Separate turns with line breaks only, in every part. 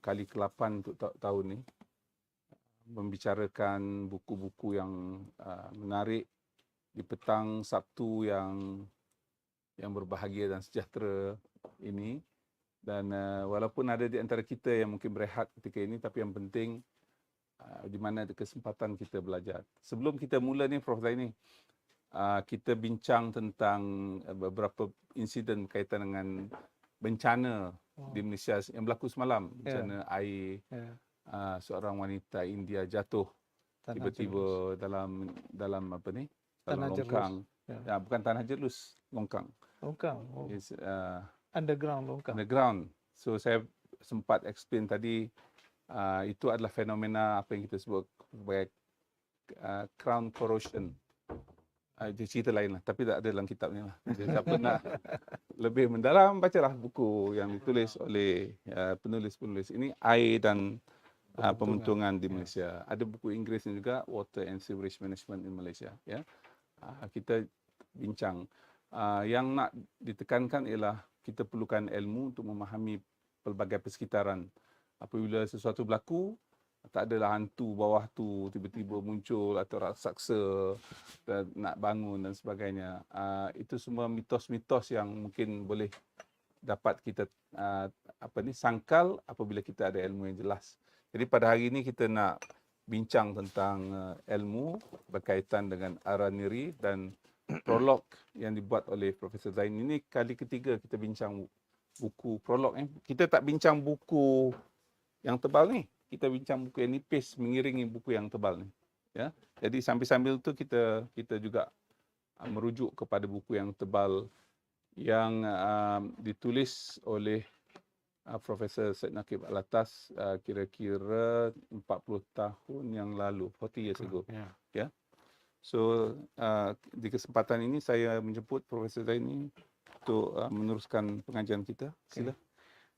kali ke-8 untuk tahun ni, membicarakan buku-buku yang menarik di petang Sabtu yang berbahagia dan sejahtera ini. Dan walaupun ada di antara kita yang mungkin berehat ketika ini, tapi yang penting di mana ada kesempatan kita belajar. Sebelum kita mula ni, Prof Zaini, kita bincang tentang beberapa insiden berkaitan dengan bencana di Malaysia yang berlaku semalam. Bencana air, seorang wanita India jatuh tiba-tiba dalam apa ni? Dalam longkang. Ya, bukan tanah jelus, longkang.
Longkang. Underground longkang.
Underground. So saya sempat explain tadi, itu adalah fenomena apa yang kita sebut sebagai crown corrosion. Itu cerita lain lah, tapi tak ada dalam kitab ni lah. Siapa nak lebih mendalam, bacalah buku yang ditulis oleh penulis-penulis ini, air dan pementungan di Malaysia. Ada buku Inggeris juga, Water and Sewerage Management in Malaysia. Ya, kita bincang. Yang nak ditekankan ialah kita perlukan ilmu untuk memahami pelbagai persekitaran. Apabila sesuatu berlaku, tak adalah hantu bawah tu tiba-tiba muncul atau raksasa dan nak bangun dan sebagainya. Itu semua mitos-mitos yang mungkin boleh dapat kita sangkal apabila kita ada ilmu yang jelas. Jadi pada hari ini kita nak bincang tentang ilmu berkaitan dengan erroneous dan Prologue yang dibuat oleh Profesor Zaini. Ini kali ketiga kita bincang buku Prologue. Kita tak bincang buku yang tebal ni. Kita bincang buku yang nipis mengiringi buku yang tebal ni. Ya. Jadi sambil-sambil tu kita juga merujuk kepada buku yang tebal yang ditulis oleh Profesor Syed Nakib Alatas kira-kira 40 tahun yang lalu, 40 years ago. Ya. So di kesempatan ini saya menjemput Profesor Zaini untuk meneruskan pengajian kita. Sila.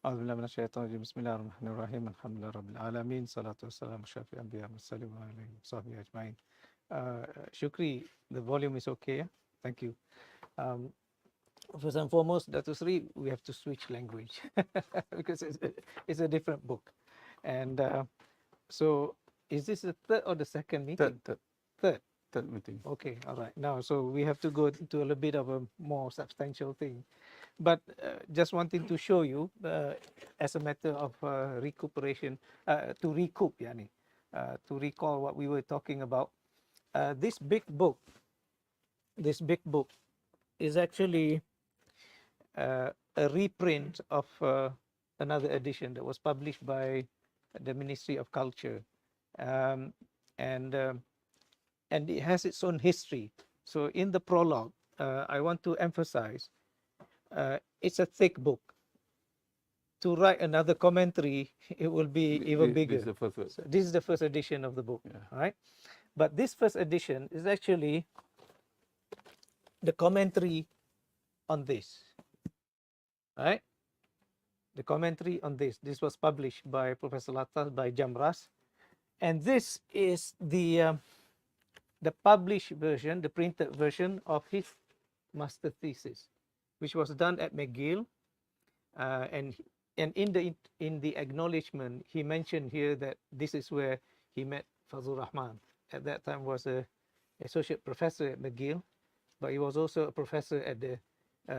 A'udzubillahi minasyaitonir rajim. Bismillahirrahmanirrahim. Alhamdulillahirabbil alamin. Salatu wassalamu syafi'il anbiya mursalin wa alihi washabbihi ajmain. Shukri, the volume is okay, yeah? Thank you. First and foremost, Dato Seri, we have to switch language because it's a different book. And so is this the third or the second meeting? Third
meeting.
Okay, all right. Now, so we have to go into a little bit of a more substantial thing. But just wanting to show you, as a matter of recuperation, to recoup, to recall what we were talking about. This big book is actually a reprint of another edition that was published by the Ministry of Culture. And it has its own history. So in the prologue, I want to emphasize, it's a thick book. To write another commentary, it will be even bigger. This is the first edition of the book, right? But this first edition is actually the commentary on this, right? The commentary on this. This was published by Professor Latas by Jamras. And this is the published version, the printed version of his master thesis, which was done at McGill, and in the acknowledgement, he mentioned here that this is where he met Fazlur Rahman. At that time, was a associate professor at McGill, but he was also a professor at the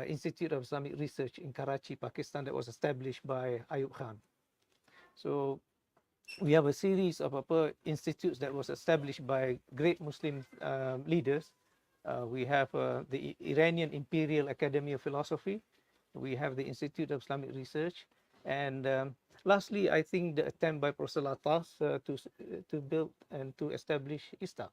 Institute of Islamic Research in Karachi, Pakistan, that was established by Ayub Khan. So we have a series of institutes that was established by great Muslim leaders. We have the Iranian Imperial Academy of Philosophy. We have the Institute of Islamic Research. And lastly, I think the attempt by Professor Latas to build and to establish ISTAC,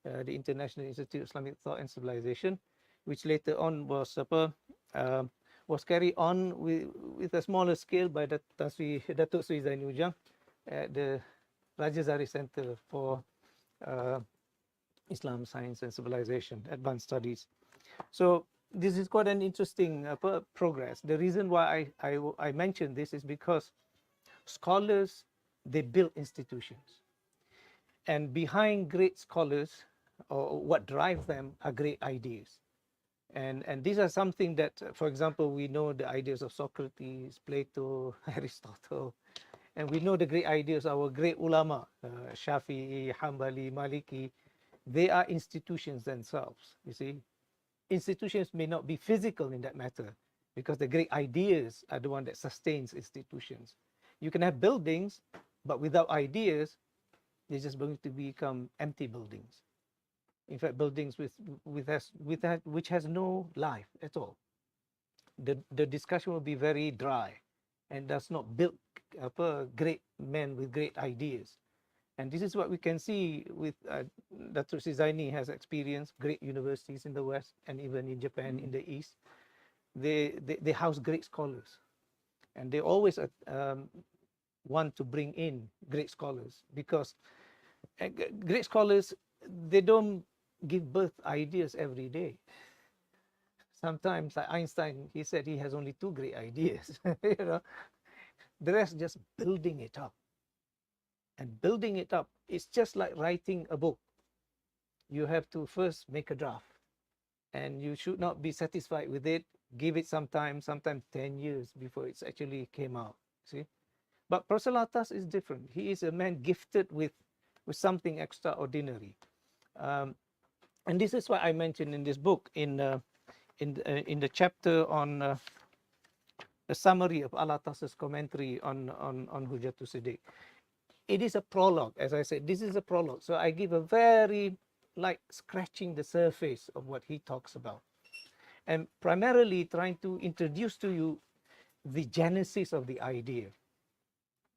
the International Institute of Islamic Thought and Civilization, which later on was carried on with a smaller scale by Dato Sri Zainiy Ujang at the Rajazari Center for Islam, Science and Civilization, Advanced Studies. So this is quite an interesting progress. The reason why I mention this is because scholars, they build institutions. And behind great scholars, or what drives them, are great ideas. And these are something that, for example, we know the ideas of Socrates, Plato, Aristotle, And we know the great ideas, our great ulama, Shafi'i, Hanbali, Maliki, they are institutions themselves, you see. Institutions may not be physical in that matter, because the great ideas are the one that sustains institutions. You can have buildings, but without ideas, they're just going to become empty buildings. In fact, buildings which has no life at all. The discussion will be very dry and does not build great men with great ideas. And this is what we can see with Dato Zaini has experienced great universities in the West and even in Japan in the East. They house great scholars, and they always want to bring in great scholars, because great scholars, they don't give birth ideas every day. Sometimes, like Einstein, he said he has only 2 great ideas. You know, the rest just building it up. And building it up, it's just like writing a book. You have to first make a draft, and you should not be satisfied with it. Give it some time, sometimes 10 years before it's actually came out. See, but Professor Latas is different. He is a man gifted with something extraordinary, and this is what I mentioned in this book in the chapter on the summary of Alatas's commentary on Hujjat al-Siddiq. It is a prologue, as I said. This is a prologue, so I give a very like scratching the surface of what he talks about, and primarily trying to introduce to you the genesis of the idea.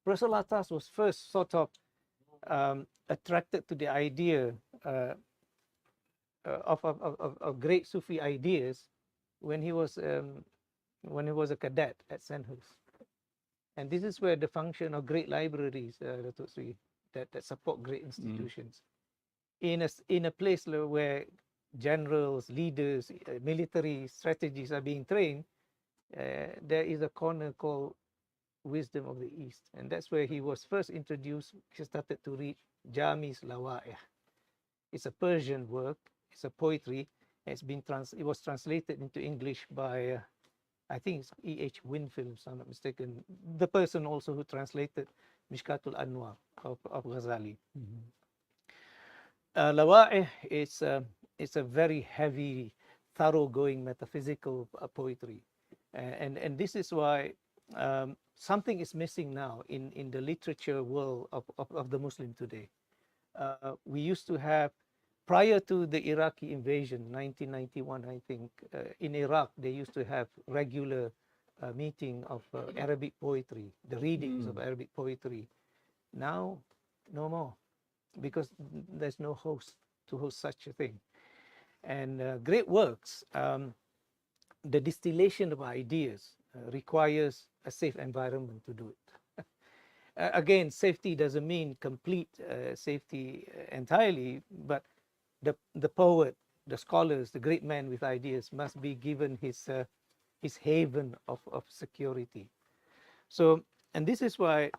Professor Latas was first sort of attracted to the idea of great Sufi ideas when he was a cadet at Sandhurst. And this is where the function of great libraries, that support great institutions, in a place where generals, leaders, military strategies are being trained, there is a corner called Wisdom of the East, and that's where he was first introduced. He started to read Jami's Lawa'ih. It's a Persian work. It's a poetry. It was translated into English by I think it's E.H. Winfield, if I'm not mistaken, the person also who translated Mishkatul Anwar of Ghazali. Lawa'ih is a very heavy, thoroughgoing metaphysical poetry, and this is why something is missing now in the literature world of the Muslim today. We used to have, prior to the Iraqi invasion, 1991, I think, in Iraq, they used to have regular meeting of Arabic poetry, the readings of Arabic poetry. Now, no more, because there's no host to host such a thing. And great works, the distillation of ideas requires a safe environment to do it. Again, safety doesn't mean complete safety entirely, but the poet, the scholars, the great man with ideas must be given his haven of security. So, and this is why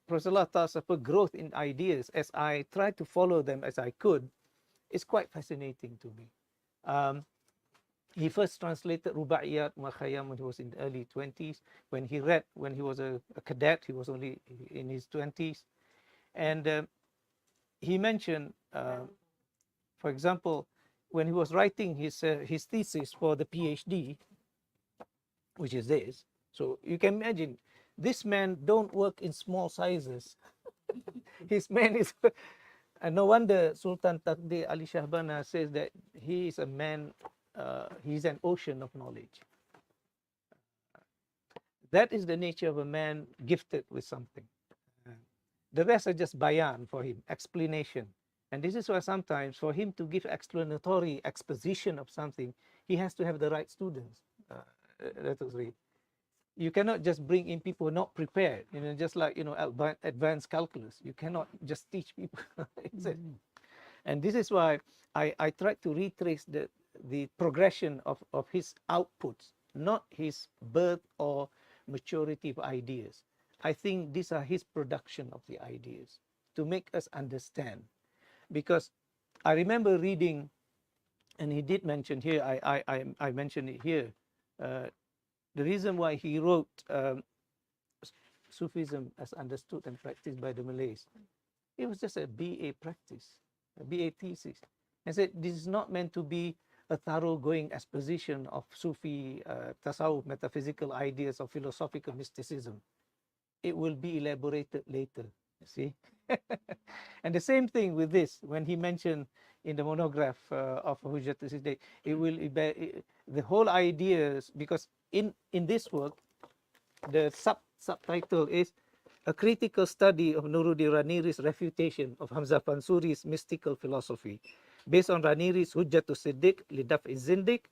Professor Latas' growth in ideas, as I tried to follow them as I could, is quite fascinating to me. He first translated Rubaiyat wa Khayyam when he was in the early 20s. When he was a cadet, he was only in his 20s. And he mentioned, for example, when he was writing his thesis for the PhD, which is this. So you can imagine, this man don't work in small sizes. His man is, and no wonder Sultan Taqdi Ali Shahbana says that he is a man, he's an ocean of knowledge. That is the nature of a man gifted with something. The rest are just bayan for him, explanation. And this is why sometimes for him to give explanatory exposition of something, he has to have the right students. That was really. You cannot just bring in people not prepared, just like, advanced calculus. You cannot just teach people. And this is why I tried to retrace the progression of his outputs, not his birth or maturity of ideas. I think these are his production of the ideas to make us understand. Because I remember reading, and he did mention here, I mentioned it here, the reason why he wrote Sufism as understood and practiced by the Malays. It was just a BA practice, a BA thesis. And said this is not meant to be a thoroughgoing exposition of Sufi tasawwuf, metaphysical ideas or philosophical mysticism. It will be elaborated later, you see. And the same thing with this, when he mentioned in the monograph of Hujjat al-Siddiq, it will the whole ideas, because in this work, the subtitle is A Critical Study of Nuruddin Raniri's Refutation of Hamzah Pansuri's Mystical Philosophy, based on Raniri's Hujjat al-Siddiq, Lidaf al-Zindiq,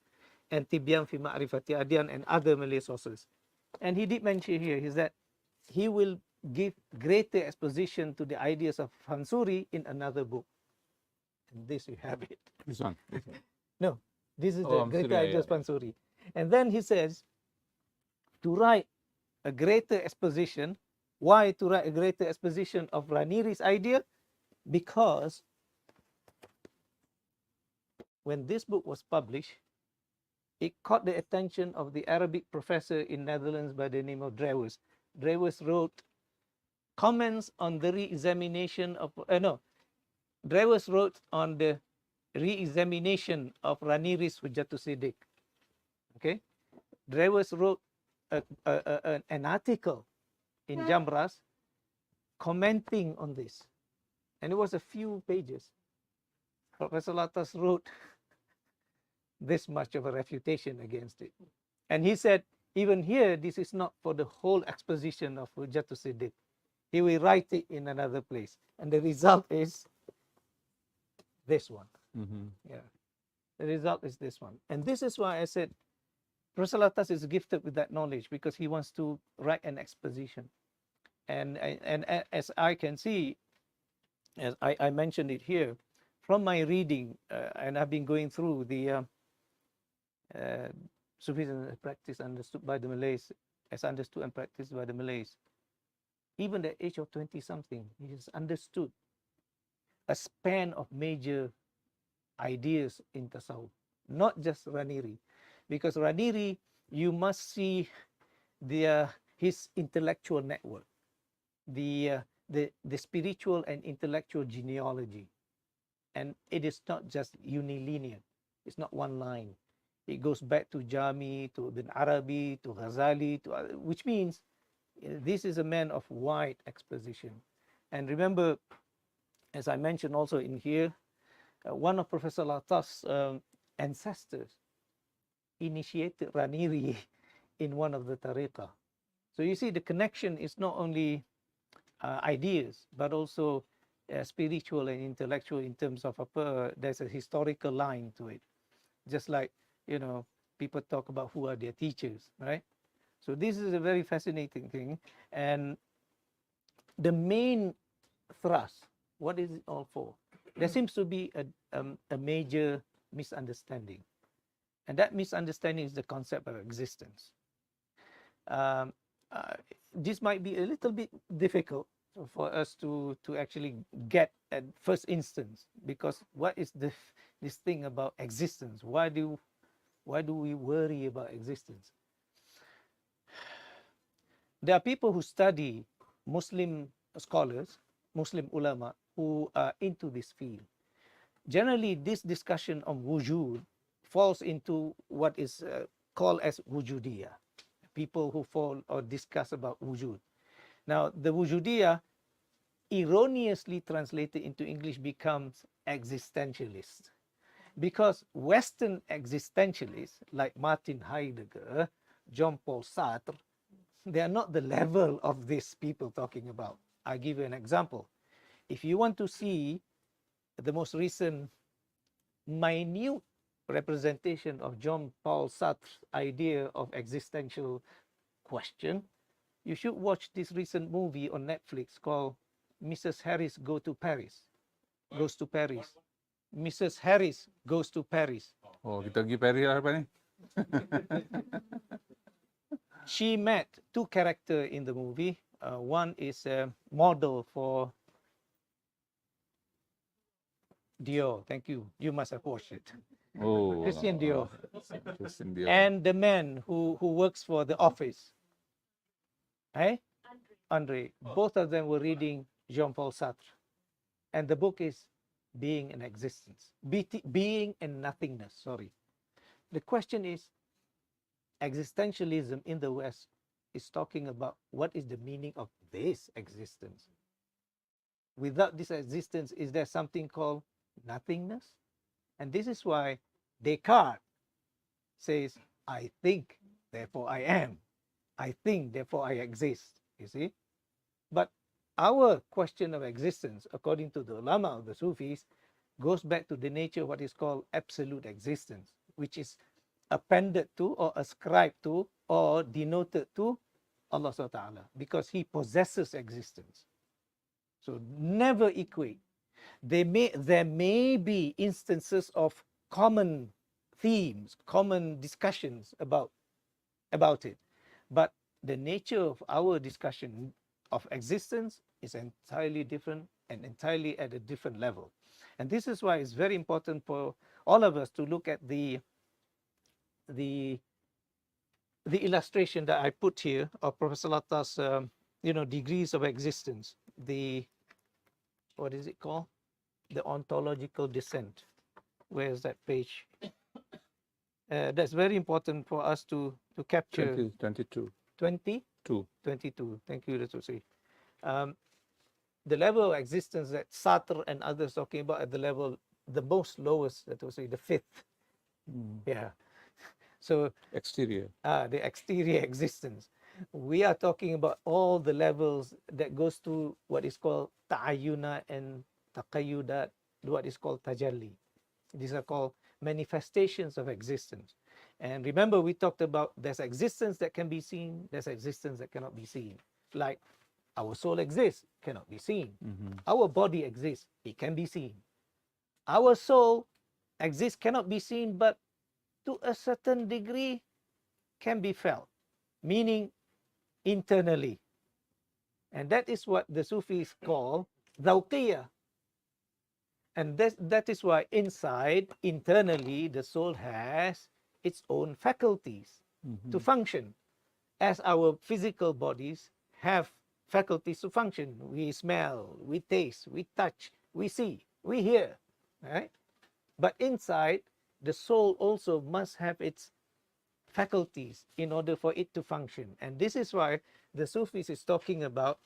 and Tibyan fi Ma'rifati Adyan, and other Malay sources. And he did mention here is that he will give greater exposition to the ideas of Pansuri in another book. And this you have it.
This one. This one.
No, this is
Oh,
the
I'm
greater
sorry,
ideas
yeah.
Pansuri. And then he says, to write a greater exposition. Why to write a greater exposition of Raniri's idea? Because when this book was published, it caught the attention of the Arabic professor in Netherlands by the name of Drewes. Drewes wrote comments on the re-examination of, Drewes wrote on the re-examination of Raniri's Hujjat al-Siddiq. Okay? Drewes wrote an article in Jamras commenting on this. And it was a few pages. Professor Latas wrote this much of a refutation against it. And he said, even here, this is not for the whole exposition of Hujjat al-Siddiq. He will write it in another place. And the result is this one.
Mm-hmm.
Yeah. The result is this one. And this is why I said Professor Latas is gifted with that knowledge, because he wants to write an exposition. And as I can see, as I mentioned it here, from my reading, and I've been going through the Sufism practice understood by the Malays, as understood and practiced by the Malays. Even at the age of 20-something, he has understood a span of major ideas in Tasawwuf, not just Raniri. Because Raniri, you must see his intellectual network, the spiritual and intellectual genealogy. And it is not just unilinear. It's not one line. It goes back to Jawi, to Ibn Arabi, to Ghazali, which means this is a man of wide exposition. And remember, as I mentioned also in here, one of Professor Latas' ancestors initiated Raniri in one of the tariqah. So you see, the connection is not only ideas, but also spiritual and intellectual in terms of there's a historical line to it. Just like, people talk about who are their teachers, right? So this is a very fascinating thing. And the main thrust, what is it all for? There seems to be a major misunderstanding. And that misunderstanding is the concept of existence. This might be a little bit difficult for us to actually get at first instance, because what is this thing about existence? Why do we worry about existence? There are people who study, Muslim scholars, Muslim ulama, who are into this field. Generally, this discussion of wujud falls into what is called as wujudiyah. People who fall or discuss about wujud. Now, the wujudiyah, erroneously translated into English, becomes existentialist. Because Western existentialists like Martin Heidegger, Jean-Paul Sartre, they are not the level of these people talking about. I'll give you an example. If you want to see the most recent minute representation of Jean-Paul Sartre's idea of existential question, you should watch this recent movie on Netflix called Mrs. Harris Goes to Paris. Mrs. Harris Goes to Paris.
Oh, kita pergi Paris lah lepas ni.
She met two characters in the movie. One is a model for Dior. Thank you. You must have watched it.
Oh,
Christian Dior.
Christian Dior.
And the man who works for the office. Eh? Andre, both of them were reading Jean-Paul Sartre. And the book is Being and Existence. Being and Nothingness, sorry. The question is, existentialism in the West is talking about what is the meaning of this existence. Without this existence, is there something called nothingness? And this is why Descartes says, I think, therefore I am. I think, therefore I exist. You see? But our question of existence, according to the ulama of the Sufis, goes back to the nature of what is called absolute existence, which is appended to or ascribed to or denoted to Allah subhanahu wa ta'ala, because he possesses existence. So never equate. There may be instances of common themes, common discussions about it, but the nature of our discussion of existence is entirely different and entirely at a different level. And this is why it's very important for all of us to look at the illustration that I put here of Professor Latta's degrees of existence. What is it called? The ontological descent. Where is that page? That's very important for us to capture.
22.
20? 22. Thank you, Dato. The level of existence that Sartre and others talking about at the level, the most lowest, that was the fifth. Yeah. So
Exterior.
the exterior existence. We are talking about all the levels that goes to what is called ta'ayyuna and taqayyudat, what is called tajalli. These are called manifestations of existence. And remember, we talked about there's existence that can be seen, there's existence that cannot be seen. Like our soul exists, cannot be seen. Our body exists, it can be seen. Our soul exists, cannot be seen, but to a certain degree can be felt, meaning internally. And that is what the Sufis call dhawqiyah. And that is why inside, internally, the soul has its own faculties to function, as our physical bodies have faculties to function. We smell, we taste, we touch, we see, we hear, right? But inside, the soul also must have its faculties in order for it to function. And this is why the Sufis is talking about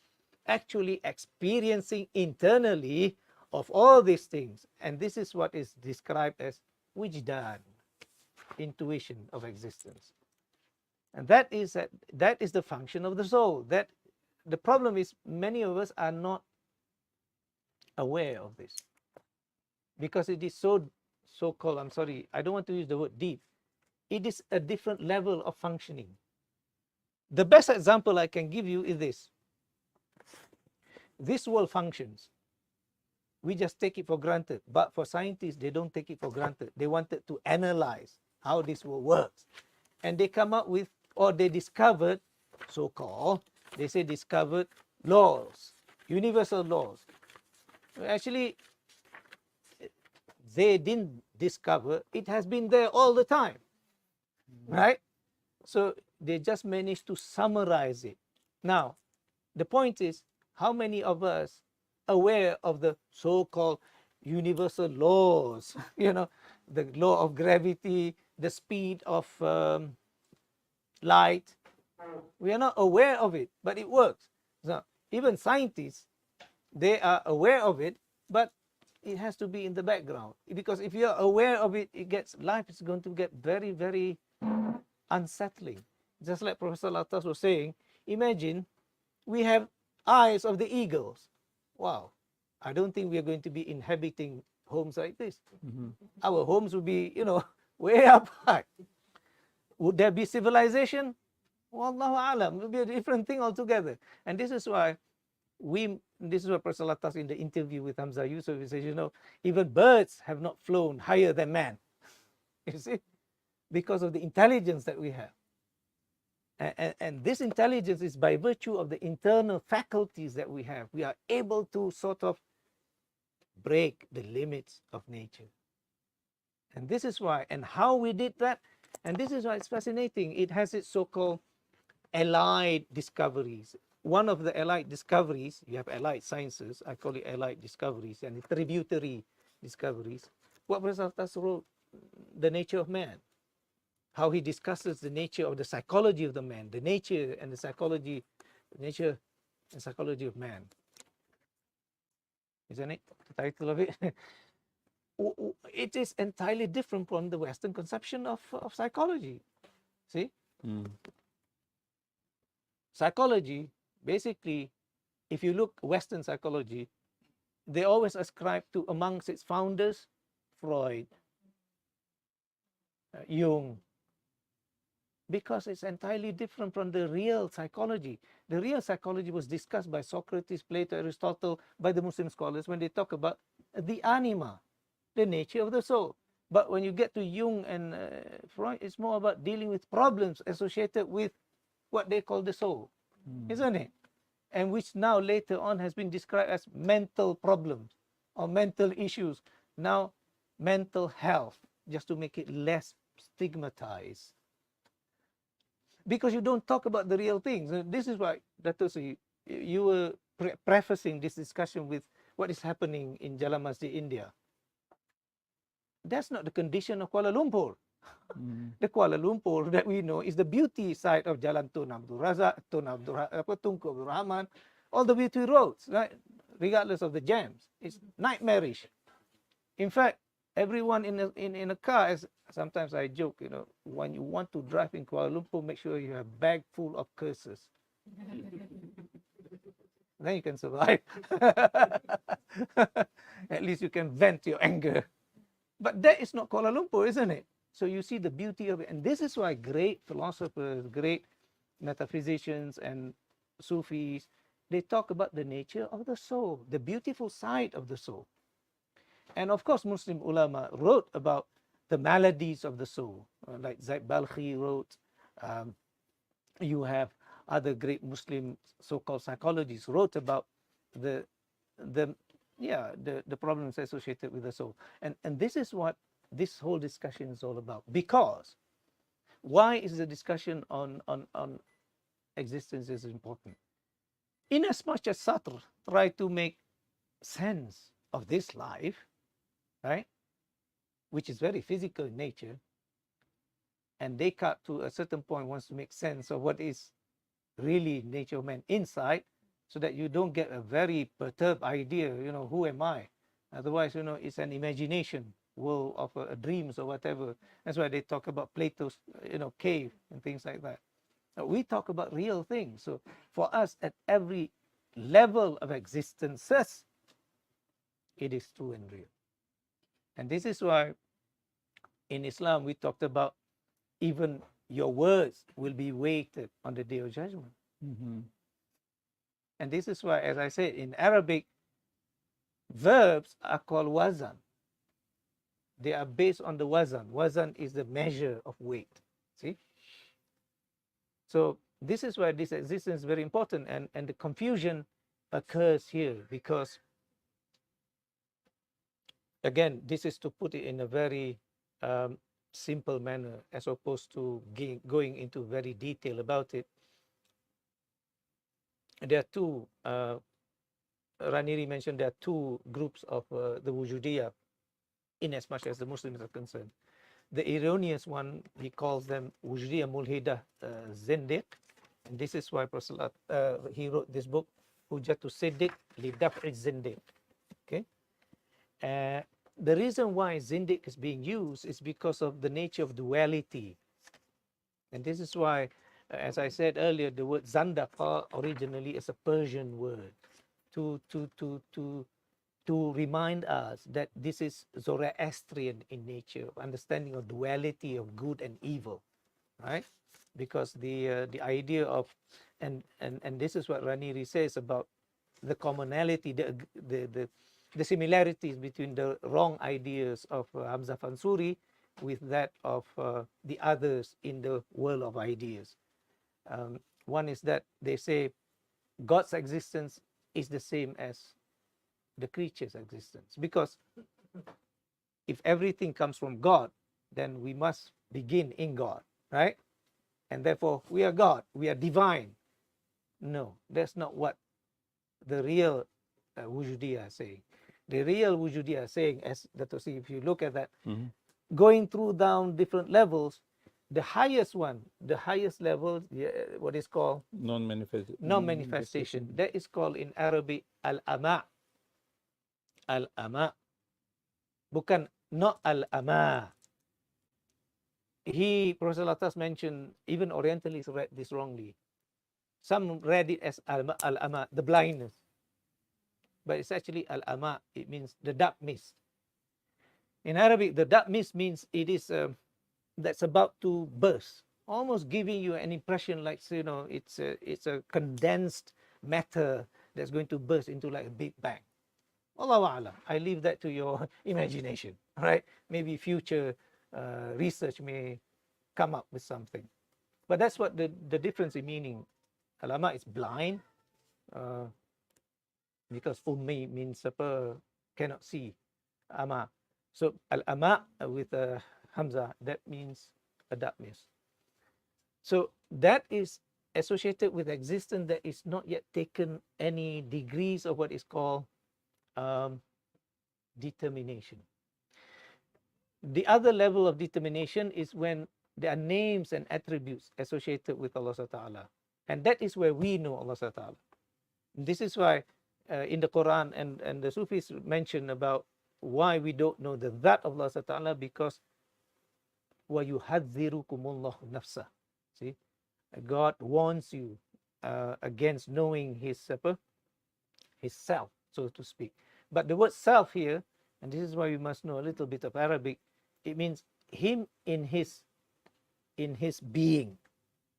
actually experiencing internally of all these things. And this is what is described as wujdan, intuition of existence. And that is the function of the soul. That the problem is many of us are not aware of this, because it is so-called, I'm sorry, I don't want to use the word deep. It is a different level of functioning. The best example I can give you is this. This world functions. We just take it for granted. But for scientists, they don't take it for granted. They wanted to analyze how this world works. And they come up with, or they discovered, so-called, they say discovered laws, universal laws. Actually, they didn't discover, it has been there all the time, right? So they just managed to summarize it. Now, the point is, how many of us aware of the so-called universal laws, the law of gravity, the speed of light? We are not aware of it, but it works. So even scientists, they are aware of it, but it has to be in the background, because if you're aware of it, life is going to get very, very unsettling. Just like Professor Latas was saying, imagine we have eyes of the eagles. Wow, I don't think we are going to be inhabiting homes like this. Our homes will be, way up high. Would there be civilization? Wallahu alam, it will be a different thing altogether. And this is why this is what Professor Latas in the interview with Hamza Yusuf, he says, even birds have not flown higher than man. You see? Because of the intelligence that we have. And this intelligence is by virtue of the internal faculties that we have. We are able to sort of break the limits of nature. And this is why, and how we did that, and this is why it's fascinating. It has its so-called allied discoveries. one of the allied discoveries, you have allied sciences, I call it allied discoveries, and tributary discoveries. What Professor wrote, the nature of man, how he discusses the nature of the psychology of the man, the nature and the psychology, nature and psychology of man. Isn't it? The title of it. It is entirely different from the Western conception of psychology. See? Psychology, basically, if you look Western psychology, they always ascribe to, amongst its founders, Freud, Jung, because it's entirely different from the real psychology. The real psychology was discussed by Socrates, Plato, Aristotle, by the Muslim scholars when they talk about the anima, the nature of the soul. But when you get to Jung and Freud, it's more about dealing with problems associated with what they call the soul, isn't it? And which now later on has been described as mental problems or mental issues. Now, mental health, just to make it less stigmatized. Because you don't talk about the real things. This is why, Dato, you were prefacing this discussion with what is happening in Jalan Masjid, India. That's not the condition of Kuala Lumpur. The Kuala Lumpur that we know is the beauty side of Jalan Tun Abdul Razak, Tunku Abdul Rahman, all the beauty roads, right? Regardless of the jams. It's nightmarish. In fact, everyone in a car, as sometimes I joke, you know, when you want to drive in Kuala Lumpur, make sure you have a bag full of curses. Then you can survive. At least you can vent your anger. But that is not Kuala Lumpur, isn't it? So you see the beauty of it. And this is why great philosophers, great metaphysicians and Sufis, they talk about the nature of the soul, the beautiful side of the soul. And of course, Muslim ulama wrote about the maladies of the soul, like Zaid Balkhi wrote. You have other great Muslim so-called psychologists wrote about the problems associated with the soul. And this is what this whole discussion is all about. Because why is the discussion on existence is important? In as much as Sartre tried to make sense of this life, right, which is very physical in nature, and Descartes to a certain point wants to make sense of what is really nature of man inside, so that you don't get a very perturbed idea, you know, who am I? Otherwise, you know, it's an imagination world of dreams or whatever. That's why they talk about Plato's, you know, cave and things like that. We talk about real things. So for us, at every level of existences, it is true and real. And this is why in Islam we talked about even your words will be weighted on the day of judgment. And this is why, as I said, in Arabic, verbs are called wazan. They are based on the wazan. Wazan is the measure of weight. See? So this is why this existence is very important, and the confusion occurs here because, again, this is to put it in a very simple manner as opposed to going into very detail about it. There are two, Raniri mentioned there are two groups of the wujudiyah in as much as the Muslims are concerned. The erroneous one, he calls them wujudiyah mulhidah zindiq. And this is why he wrote this book, Hujjat al-Siddiq li daf'i zindiq. Okay? The reason why zindiq is being used is because of the nature of duality. And this is why, as I said earlier, the word zandaqa originally is a Persian word to remind us that this is Zoroastrian in nature, understanding of duality of good and evil, right? Because the idea of and this is what Raniri says about the commonality, the similarities between the wrong ideas of Hamza Fansuri with that of the others in the world of ideas. One is that they say God's existence is the same as the creature's existence, because if everything comes from God, then we must begin in God, right? And therefore we are God, we are divine. No, that's not what the real wujudiyah are saying. The real wujudiyah are saying, as Dato, see, if you look at that,
Mhm.
going through down different levels, the highest one, the highest level, what is called non-manifestation. That is called in Arabic al-ama. Al-ama. Bukan not al-ama. Prophet mentioned, even Orientalists read this wrongly. Some read it as al-ama, the blindness. But it's actually al-ama. It means the dark mist. In Arabic, the dark mist means it is that's about to burst, almost giving you an impression like, you know, it's a condensed matter that's going to burst into like a big bang. Allahu A'lam. I leave that to your imagination, right? Maybe future research may come up with something. But that's what the difference in meaning. Al-ama is blind, because ummi means cannot see. Ama. So al-ama with a hamza, that means a darkness. So that is associated with existence that is not yet taken any degrees of what is called determination. The other level of determination is when there are names and attributes associated with Allah Ta'ala. And that is where we know Allah Ta'ala. This is why in the Quran and the Sufis mention about why we don't know the that of Allah Ta'ala, because وَيُحَذِّرُكُمُ اللَّهُ نَفْسَهُ. See, God warns you against knowing his self, so to speak. But the word self here, and this is why we must know a little bit of Arabic, it means him in his being.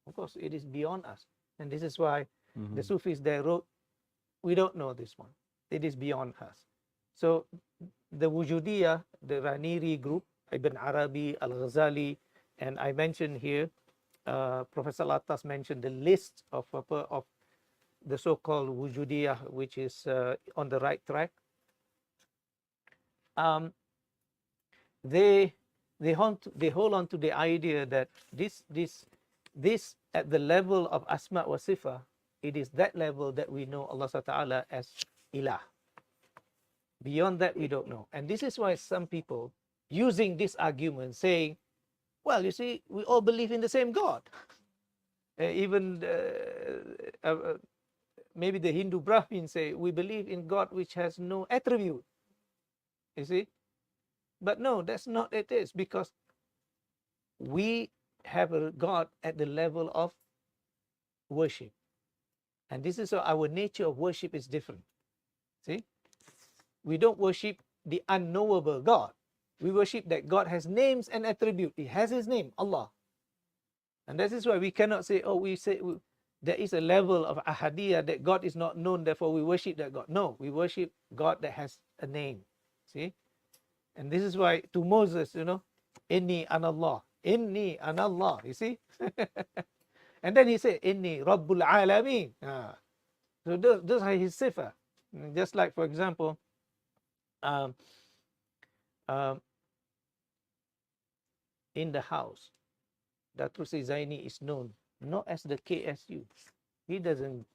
Of course, it is beyond us. And this is why the Sufis there wrote, we don't know this one. It is beyond us. So the Wujudiyah, the Raniri group, Ibn Arabi, Al-Ghazali, and I mentioned here, Professor Latas mentioned the list of the so-called Wujudiyah, which is on the right track. They hold on to the idea that this at the level of Asma wa Sifa, it is that level that we know Allah Ta'ala as Ilah. Beyond that, we don't know. And this is why some people using this argument saying, well, you see, we all believe in the same God. Even maybe the Hindu Brahmins say, we believe in God which has no attribute. You see? But no, that's not it is, because we have a God at the level of worship. And this is how our nature of worship is different. See? We don't worship the unknowable God. We worship that God has names and attributes. He has his name, Allah. And that is why we cannot say, oh, there is a level of ahadiyah that God is not known, therefore we worship that God. No, we worship God that has a name. See? And this is why to Moses, you know, Inni anallah, Inni anallah, you see? And then he said, Inni Rabbul Alameen. So those are his sifa. Just like, for example, in the house, Dato Zaini is known not as the KSU. He doesn't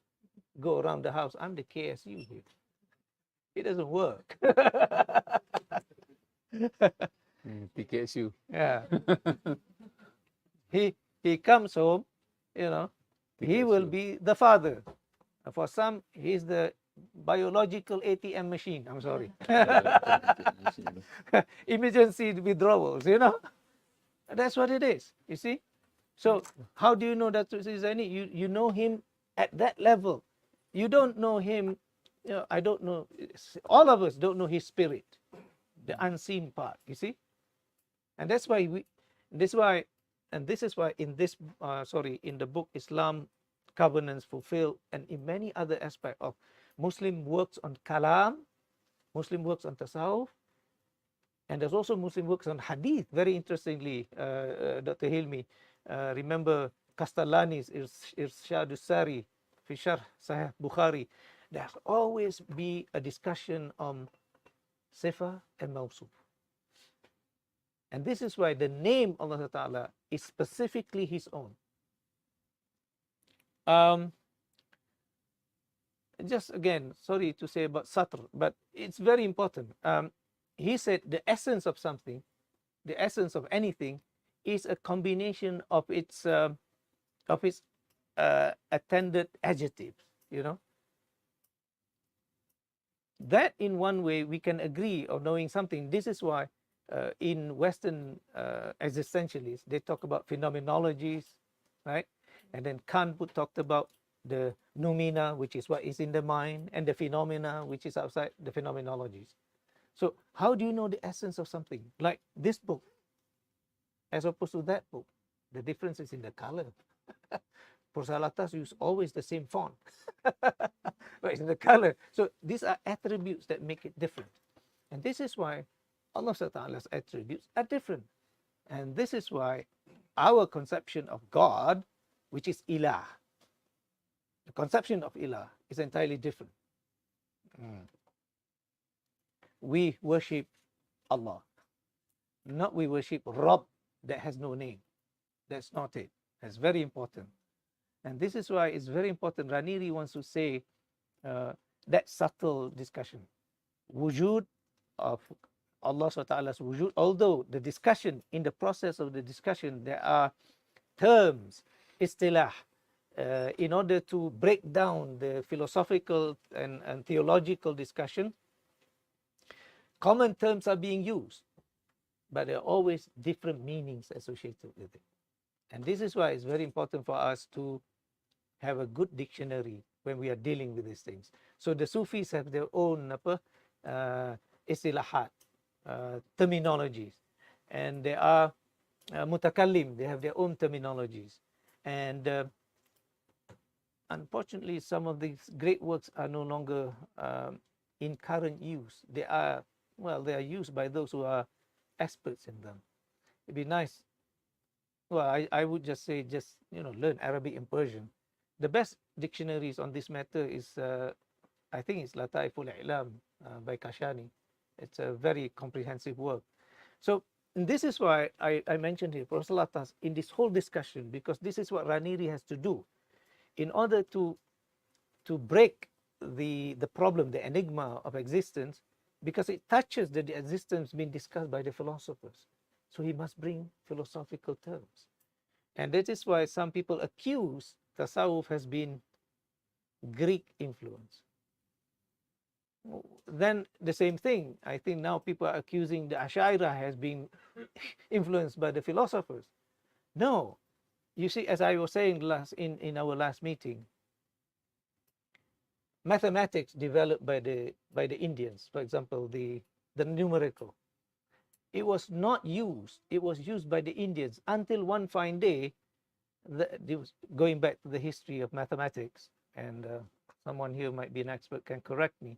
go around the house, I'm the KSU here. It doesn't work.
PKSU.
Yeah. He comes home, you know, he will be the father. For some, he's the biological ATM machine. I'm sorry. Emergency withdrawals, you know. That's what it is, you see. So how do you know that Zaini? You know him at that level. You don't know him, you know, I don't know. All of us don't know his spirit, the unseen part, you see. And that's why this is why in this in the book Islam Covenants Fulfilled, and in many other aspects of Muslim works on kalam, Muslim works on tasawwuf, and there's also Muslim works on hadith. Very interestingly, Dr. Hilmi, remember Castellani's Irshad Seri fi Sharh Sahih Bukhari. There's always be a discussion on Sifa and Mawsuf. And this is why the name Allah Ta'ala is specifically his own. just again, sorry to say about Satr, but it's very important. He said the essence of something, the essence of anything, is a combination of its attended adjectives. You know, that in one way we can agree of knowing something. This is why in Western existentialists they talk about phenomenologies, right? And then Kant talked about the noumena, which is what is in the mind, and the phenomena, which is outside the phenomenologies. So how do you know the essence of something? Like this book, as opposed to that book, the difference is in the color. Prosalatas use always the same font, but it's in the color. So these are attributes that make it different. And this is why Allah Ta'ala's attributes are different. And this is why our conception of God, which is ilah, the conception of ilah is entirely different. We worship Allah, not we worship Rabb that has no name. That's not it. That's very important. And this is why it's very important. Raniri wants to say that subtle discussion. Wujud of Allah Ta'ala's wujud, although the discussion, in the process of the discussion, there are terms, istilah, in order to break down the philosophical and theological discussion, common terms are being used, but there are always different meanings associated with it. And this is why it's very important for us to have a good dictionary when we are dealing with these things. So the Sufis have their own istilahat, terminologies, and they are mutakallim, they have their own terminologies. And unfortunately, some of these great works are no longer in current use. They are used by those who are experts in them. It'd be nice. Well, I would just say, learn Arabic and Persian. The best dictionaries on this matter is, I think it's Lataiful I'lam by Kashani. It's a very comprehensive work. So this is why I mentioned here, Prosalatas, in this whole discussion, because this is what Raniri has to do in order to break the problem, the enigma of existence, because it touches the existence being discussed by the philosophers. So he must bring philosophical terms. And that is why some people accuse Tasawwuf has been Greek influence. Then the same thing, I think now people are accusing the Ash'ariyah has been influenced by the philosophers. No. You see, as I was saying in our last meeting, mathematics developed by the Indians, for example, the numerical, it was not used. It was used by the Indians until one fine day. Going back to the history of mathematics, and someone here might be an expert, can correct me.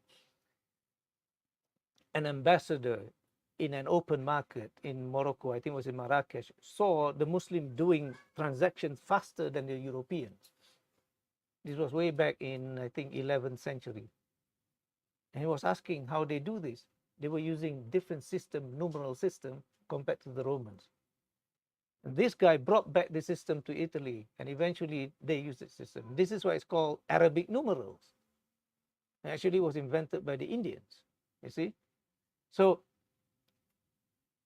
An ambassador in an open market in Morocco, I think it was in Marrakesh, saw the Muslim doing transactions faster than the Europeans. This was way back in, I think, 11th century. And he was asking how they do this. They were using different numeral system compared to the Romans. And this guy brought back the system to Italy, and eventually they used the system. This is why it's called Arabic numerals. It actually was invented by the Indians, you see. So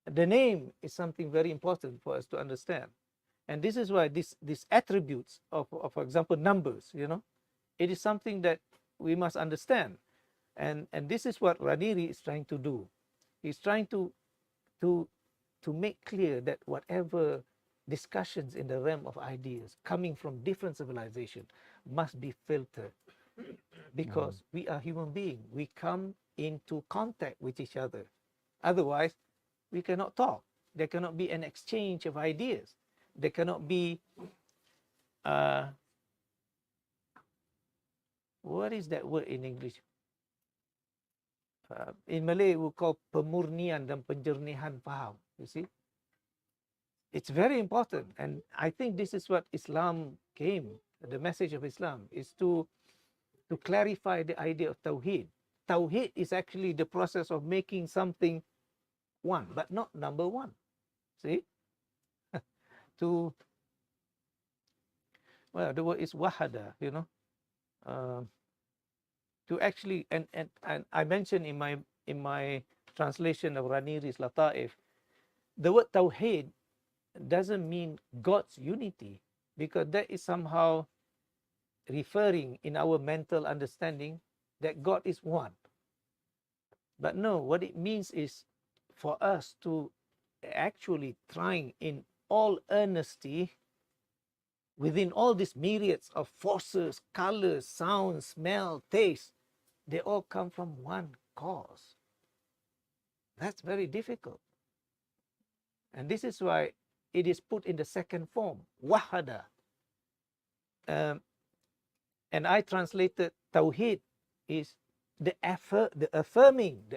the name is something very important for us to understand. And this is why these attributes of, for example, numbers, it is something that we must understand. And this is what Raniri is trying to do. He's trying to make clear that whatever discussions in the realm of ideas coming from different civilizations must be filtered, because we are human beings. We come into contact with each other. Otherwise, we cannot talk. There cannot be an exchange of ideas. There cannot be, what is that word in English? In Malay, we call pemurnian dan penjernihan faham. You see, it's very important, and I think this is what Islam came. The message of Islam is to clarify the idea of Tawhid. Tawhid is actually the process of making something one, but not number one. See, the word is wahada. to actually, and I mentioned in my translation of Raniri's Lata'if, the word Tawhid doesn't mean God's unity, because that is somehow referring in our mental understanding that God is one. But no, what it means is for us to actually trying in all earnesty within all these myriads of forces, colors, sounds, smell, taste, they all come from one cause. That's very difficult. And this is why it is put in the second form, wahada. And I translated Tawhid is the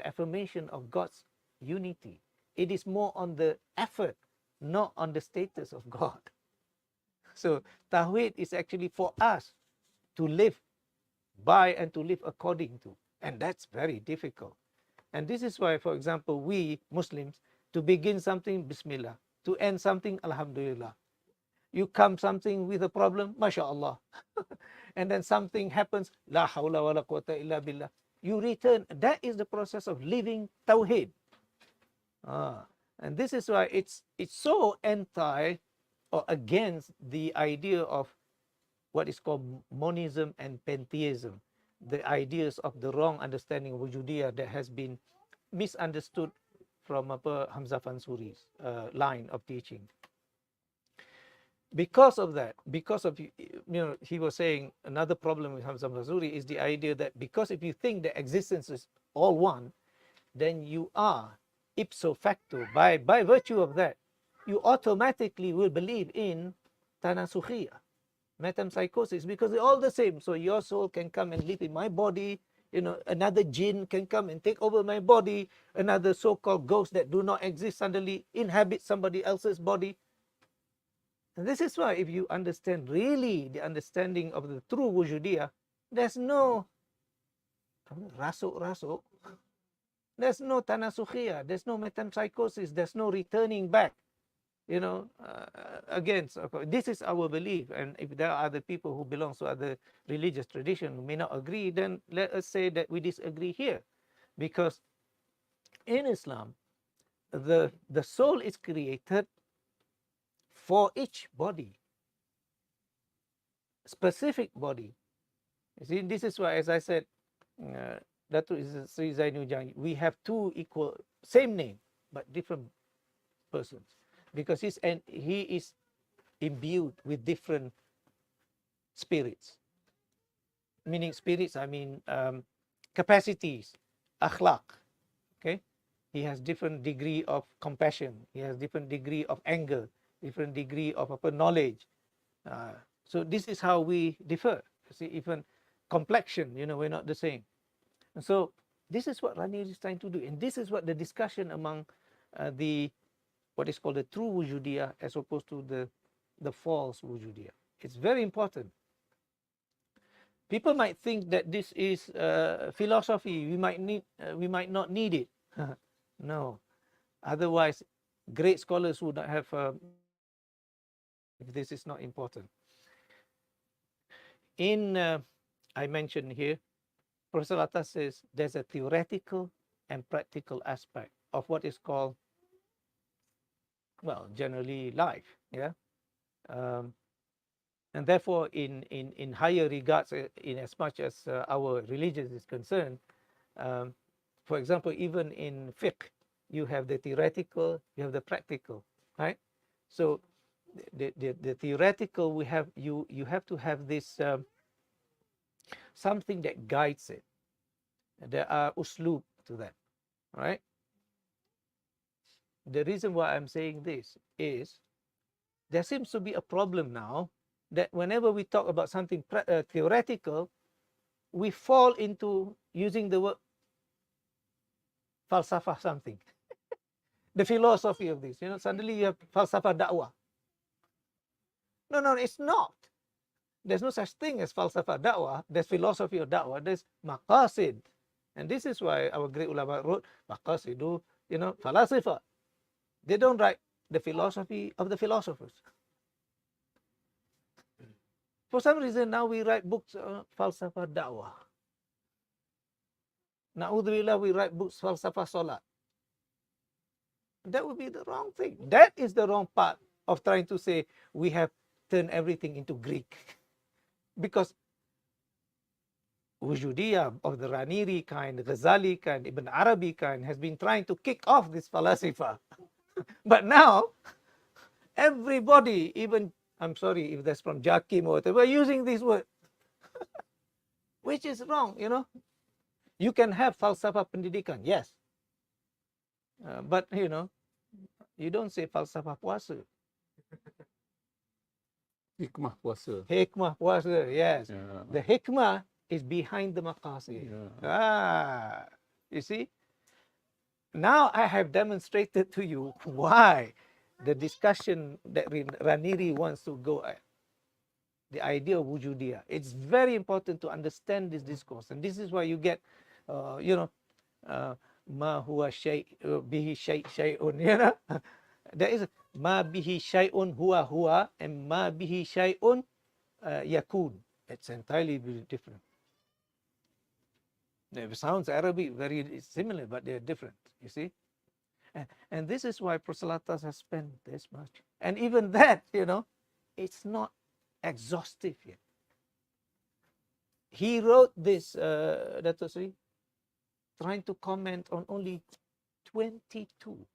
affirmation of God's unity. It is more on the effort, not on the status of God. So Tawhid is actually for us to live by and to live according to. And that's very difficult. And this is why, for example, we Muslims, to begin something, Bismillah. To end something, Alhamdulillah. You come something with a problem, MashaAllah. And then something happens, La hawla wa la quwwata illa billah. You return. That is the process of living Tawhid. And this is why it's so anti or against the idea of what is called monism and pantheism, the ideas of the wrong understanding of wujudiyah that has been misunderstood from Hamzah Fansuri's line of teaching. Because of that, because of, he was saying another problem with Hamzah Fansuri is the idea that because if you think that existence is all one, then you are ipso facto, by virtue of that, you automatically will believe in tanasukhiyah, metempsychosis, because they're all the same. So your soul can come and live in my body, another jinn can come and take over my body, another so-called ghost that do not exist suddenly inhabit somebody else's body. And this is why if you understand really the understanding of the true wujudiyah, there's no rasuk, there's no tanasukhiyah, there's no metempsychosis, there's no returning back. Again, so this is our belief. And if there are other people who belong to other religious tradition who may not agree, then let us say that we disagree here. Because in Islam, the soul is created for each body, specific body. You see, this is why, as I said, Dato is Seri Zainiy Ujang. We have two equal, same name, but different persons. Because he is imbued with different spirits. Meaning spirits, I mean capacities, akhlaq. Okay, he has different degree of compassion. He has different degree of anger, different degree of knowledge. So this is how we differ. See, even complexion, we're not the same. And so this is what Ranir is trying to do, and this is what the discussion among what is called the true wujudiyah as opposed to the false wujudiyah. It's very important. People might think that this is philosophy. We might not need it. No. Otherwise, great scholars would not have. If this is not important. I mentioned here, Professor Latta says there's a theoretical and practical aspect of what is called, well, generally life, yeah, and therefore in higher regards, in as much as our religion is concerned, for example, even in fiqh, you have the theoretical, you have the practical, right? So the theoretical, we have you have to have this something that guides it. There are uslub to that, right? The reason why I'm saying this is there seems to be a problem now that whenever we talk about something theoretical, we fall into using the word falsafah something. The philosophy of this, suddenly you have falsafah da'wah. No, it's not. There's no such thing as falsafah da'wah. There's philosophy of da'wah. There's maqasid. And this is why our great ulama wrote maqasidu, falasifa. They don't write the philosophy of the philosophers. For some reason, now we write books on falsafah da'wah. Na'udzubillah, we write books falsafah salat. That would be the wrong thing. That is the wrong part of trying to say we have turned everything into Greek. Because Wujudiyah of the Raniri kind, Ghazali kind, Ibn Arabi kind has been trying to kick off this falasifa. But now, everybody, even, I'm sorry if that's from Jakim or whatever, using this word, which is wrong, you know. You can have falsafah pendidikan, yes. But, you know, you don't say falsafah puasa.
Hikmah puasa.
Hikmah puasa, yes.
Yeah.
The hikmah is behind the maqasid.
Yeah.
You see? Now I have demonstrated to you why the discussion that Raniri wants to go at, the idea of wujudiyah. It's very important to understand this discourse. And this is why you get, you know, ma huwa bihi shay'un, you know. There is ma bihi shay'un huwa and ma bihi shay'un yakun. It's entirely different. It sounds Arabic very similar, but they're different, you see. And this is why proselytes have spent this much. And even that, you know, it's not exhaustive yet. He wrote this, Dato Seri, trying to comment on only 22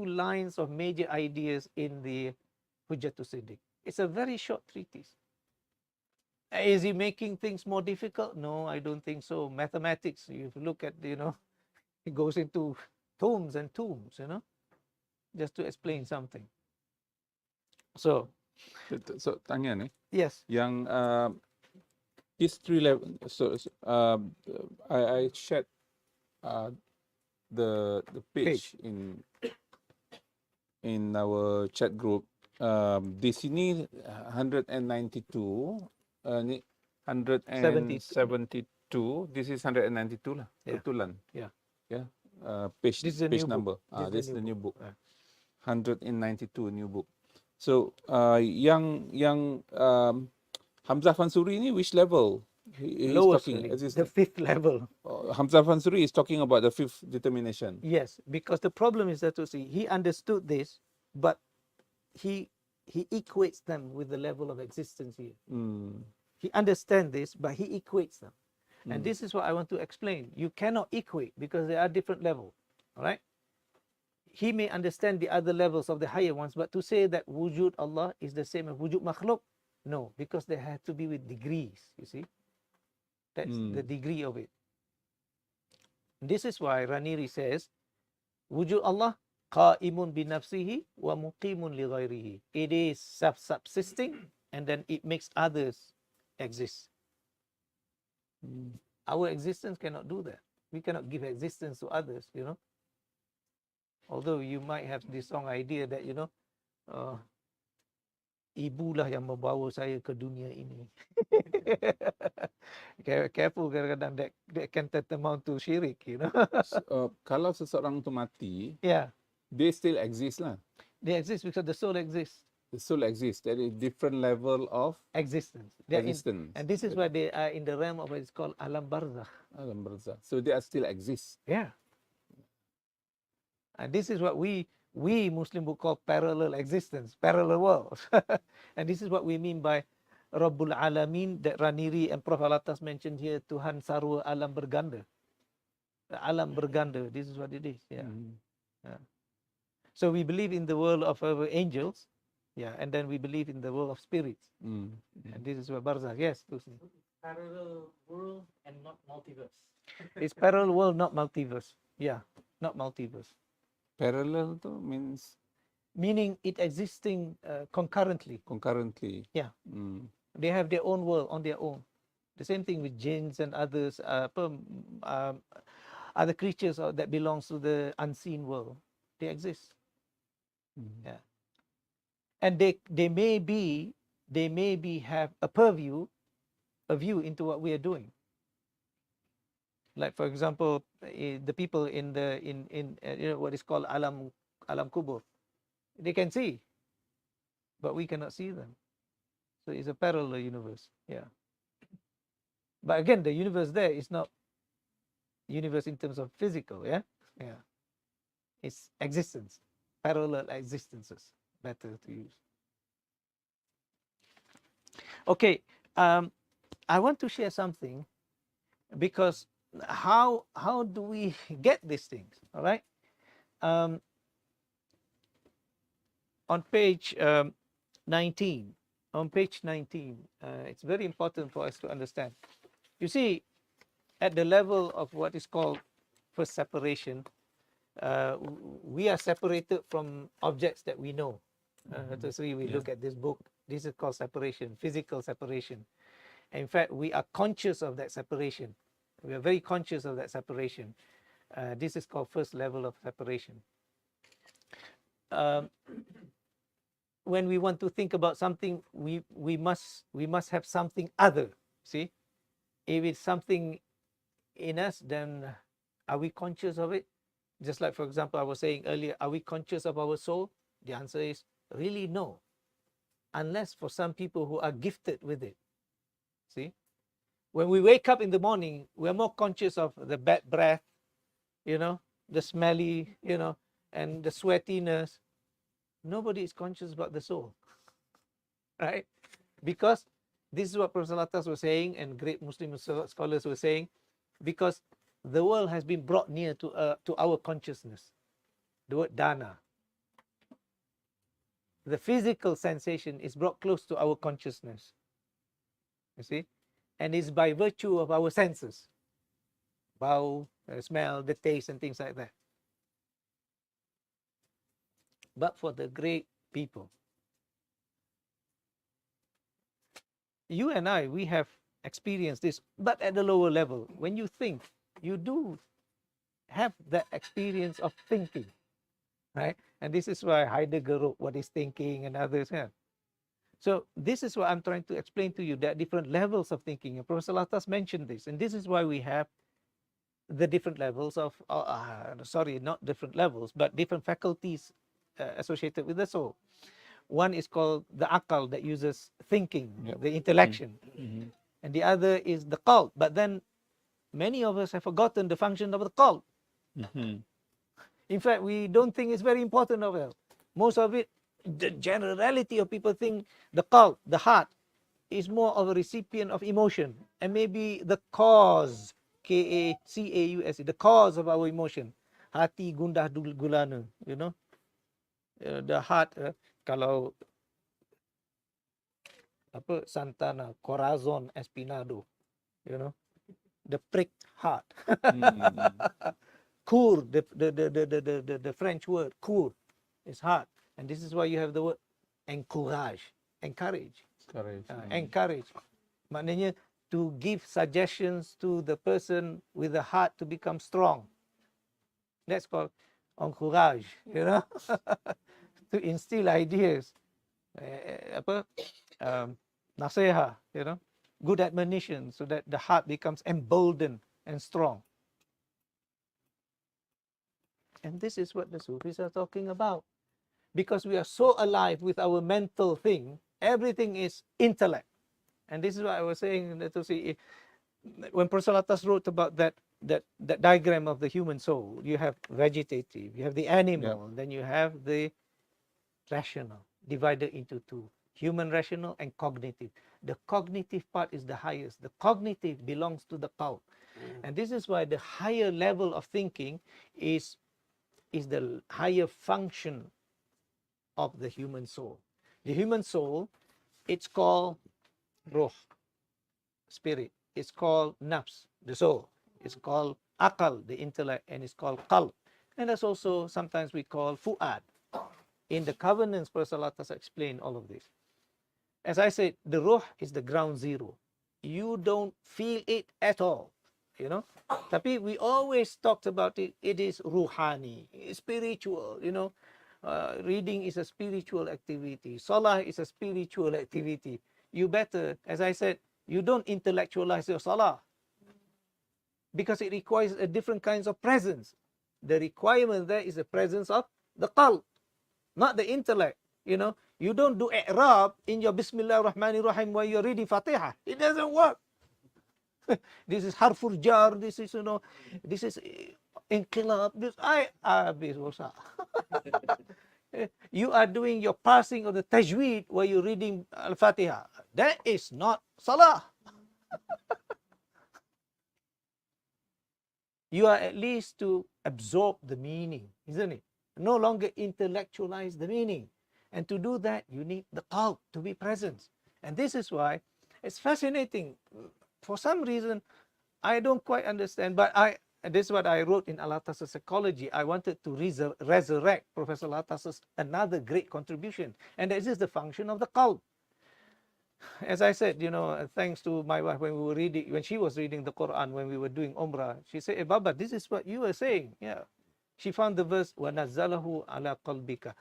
lines of major ideas in the Hujjat al-Siddiq. It's a very short treatise. Is he making things more difficult? No, I don't think so. Mathematics, you look at, you know, it goes into tomes and tombs, you know, just to explain something. So
Tanya ni,
yes,
yang history level. I shared the page in our chat group. Di sini 192, ni 172. This is 192 lah.
Yeah.
Betulan.
Yeah.
Yeah. Page
This is a
page
new
number.
book.
This is the new book.
Yeah.
192 new book. So yang Hamzah Fansuri ni which level? He's
Lowest,
talking.
really. The fifth level.
Hamzah Fansuri is talking about the fifth determination.
Yes, because the problem is that, to see, he understood this, but he equates them with the level of existence here. He understands this, but he equates them. And this is what I want to explain. You cannot equate because there are different levels. All right? He may understand the other levels of the higher ones, but to say that wujud Allah is the same as wujud makhluk, no, because they have to be with degrees, you see. That's the degree of it. This is why Raniri says, wujud Allah qa'imun bi nafsihi wa muqimun li ghairihi. It is subsisting and then it makes others exist. Our existence cannot do that. We cannot give existence to others, you know. Although you might have this wrong idea that, you know, ibulah yang membawa saya ke dunia ini. Careful, kadang-kadang that can tantamount to syirik, you know.
Kalau seseorang tu mati,
Yeah,
they still exist lah.
they exist because the soul exists.
The soul exists. There is different level of
Existence. They are
existence.
and this is why they are in the realm of what is called alam barzakh.
Alam barzakh. So they are still exist.
Yeah. And this is what we Muslim would call parallel existence, parallel world. And this is what we mean by Rabbul Alamin that Raniri and Prof Alatas mentioned here, Tuhan Sarwa Alam Berganda. The Alam Berganda, this is what it is. Yeah. Yeah. So we believe in the world of angels, yeah, and then we believe in the world of spirits. And this is what Barzakh, yes.
Parallel world and not multiverse.
It's parallel world, not multiverse. Yeah, not multiverse.
Parallel tu means
Meaning it existing concurrently.
concurrently.
Yeah. They have their own world on their own. The same thing with jinns and others, other creatures that belongs to the unseen world. They exist. Yeah. And they may be have a purview, a view into what we are doing. Like for example, the people in you know, what is called alam kubur, they can see, but we cannot see them. So it's a parallel universe. Yeah. But again, the universe there is not universe in terms of physical, yeah? Yeah. It's existence, parallel existences, better to use. Okay, I want to share something, because how do we get these things, all right? On page 19, it's very important for us to understand. You see, at the level of what is called first separation, we are separated from objects that we know. To see, we look at this book, this is called separation, physical separation. In fact, we are conscious of that separation. We are very conscious of that separation. This is called first level of separation. When we want to think about something, we must have something other. See, if it's something in us, then are we conscious of it? Just like, for example, I was saying earlier, are we conscious of our soul? The answer is really no, unless for some people who are gifted with it. See, when we wake up in the morning, we're more conscious of the bad breath, you know, the smelly, you know, and the sweatiness. Nobody is conscious about the soul, right? Because this is what Professor Latas was saying, and great Muslim scholars were saying, because the world has been brought near to our consciousness. The word dana, the physical sensation, is brought close to our consciousness. You see, and it's by virtue of our senses, bow, smell, the taste, and things like that. But for the great people, you and I, we have experienced this, but at the lower level. When you think, you do have that experience of thinking, right? And this is why Heidegger wrote What is Thinking, and others have. So this is what I'm trying to explain to you, that different levels of thinking. And Professor Latas mentioned this, and this is why we have the different levels of, sorry, not different levels, but different faculties associated with the soul. One is called the akal, that uses thinking, the intellection. And the other is the qalb. But then many of us have forgotten the function of the qalb. In fact, we don't think it's very important of it. Most of it, the generality of people think the qalb, the heart, is more of a recipient of emotion, and maybe the cause, K-A-C-A-U-S, the cause of our emotion. Hati gundah gulana, you know. The heart, kalau apa, Santana, Corazon Espinado, you know, the pricked heart. Cour, the French word, cour, is heart. And this is why you have the word encourage, encourage. Encourage. Maknanya to give suggestions to the person with the heart to become strong. That's called encourage, you know. To instill ideas. Nasiha, you know, good admonition, so that the heart becomes emboldened and strong. And this is what the Sufis are talking about. Because we are so alive with our mental thing, everything is intellect. And this is what I was saying, to see, when Professor Latas wrote about that diagram of the human soul, you have vegetative, you have the animal, then you have the rational, divided into two, human rational and cognitive. The cognitive part is the highest. The cognitive belongs to the qalb. And this is why the higher level of thinking is the higher function of the human soul. The human soul, it's called ruh, spirit. It's called nafs, the soul. It's called akal, the intellect, and it's called qalb. And that's also sometimes we call fu'ad. In the covenants, Professor Latas explained all of this. As I said, the ruh is the ground zero. You don't feel it at all, you know. Tapi we always talked about it. It is ruhani, spiritual, you know. Reading is a spiritual activity. Salah is a spiritual activity. You better, as I said, you don't intellectualize your salah, because it requires a different kinds of presence. The requirement there is the presence of the qalb, not the intellect. You know, you don't do i'rab in your Bismillah Rahmanir Rahim while you're reading Fatiha. It doesn't work. This is harful jar, this is, this is inqilab, this, habis rosak. You are doing your parsing of the tajweed while you're reading Al-Fatiha. That is not salah. You are at least to absorb the meaning, isn't it? No longer intellectualize the meaning. And to do that, you need the qalb to be present. And this is why it's fascinating. For some reason, I don't quite understand, but this is what I wrote in Al-Atas's Psychology. I wanted to resurrect Professor Al-Atas's another great contribution. And this is the function of the qalb. As I said, thanks to my wife, when she was reading the Quran, when we were doing Umrah, she said, hey, Baba, this is what you were saying. Yeah. She found the verse, وَنَزَّلَهُ عَلَى قَلْبِكَ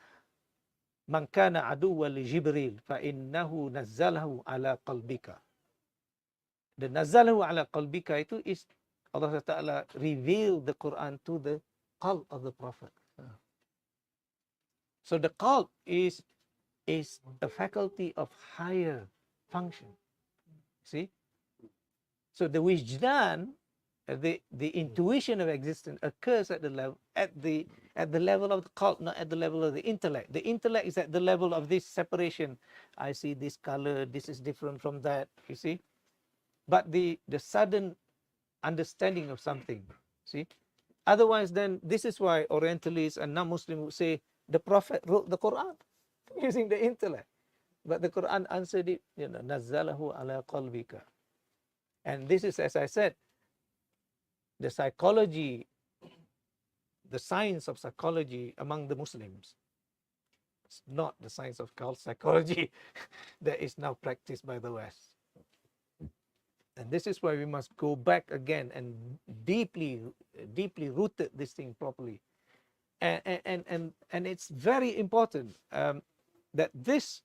مَنْ كَانَ عَدُوًّا لِجِبْرِيلٍ فَإِنَّهُ نَزَّلَهُ عَلَى قَلْبِكَ. The nazalahu ala qalbika itu is Allah Ta'ala revealed the Quran to the qalb of the Prophet. So the qalb is a faculty of higher function. See? So the wijdan, the intuition of existence occurs at the level of the qalb, not at the level of the intellect. The intellect is at the level of this separation. I see this color, this is different from that, you see? But the sudden understanding of something, see? Otherwise, then this is why Orientalists and non-Muslims would say the Prophet wrote the Quran using the intellect. But the Quran answered it, Nazzalahu ala qalbika. And this is, as I said, the psychology, the science of psychology among the Muslims. It's not the science of psychology that is now practiced by the West. And this is why we must go back again and deeply rooted this thing properly. And it's very important that this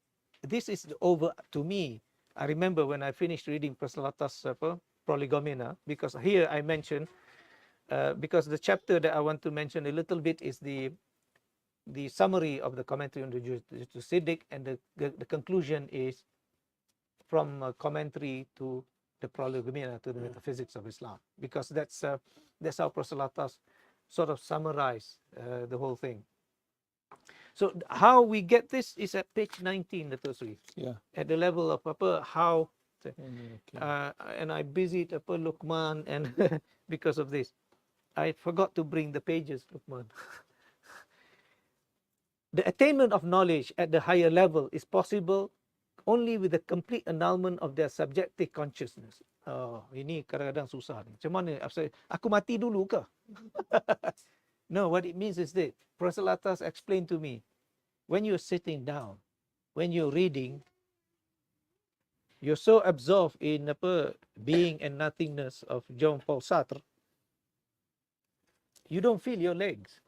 is over to me. I remember when I finished reading Praslatas Prolegomena, because here I mentioned, because the chapter that I want to mention a little bit is the summary of the commentary on the al-Siddiq, and the conclusion is from a commentary to the Prolegomena, to the metaphysics of Islam, because that's how Praslatas sort of summarize the whole thing. So how we get this is at page 19, Dato.
Yeah.
At the level of how,
Okay.
and I busied Luqman, and because of this, I forgot to bring the pages, Luqman. The attainment of knowledge at the higher level is possible only with the complete annulment of their subjective consciousness. Oh, ini kadang-kadang susah ni. Macam mana? Aku mati dulu ke? No, what it means is that Proselatas explained to me, when you're sitting down, when you're reading, you're so absorbed in being and nothingness of Jean-Paul Sartre, you don't feel your legs.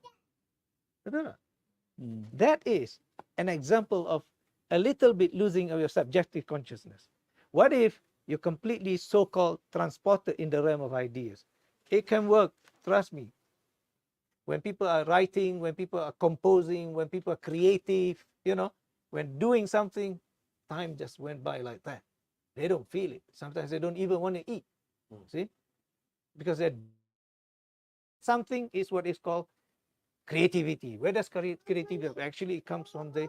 That is an example of a little bit losing of your subjective consciousness. What if you're completely so-called transported in the realm of ideas? It can work, trust me. When people are writing, when people are composing, when people are creative, when doing something, time just went by like that. They don't feel it. Sometimes they don't even want to eat. See? Because something is what is called creativity. Where does creativity? Actually, it comes from the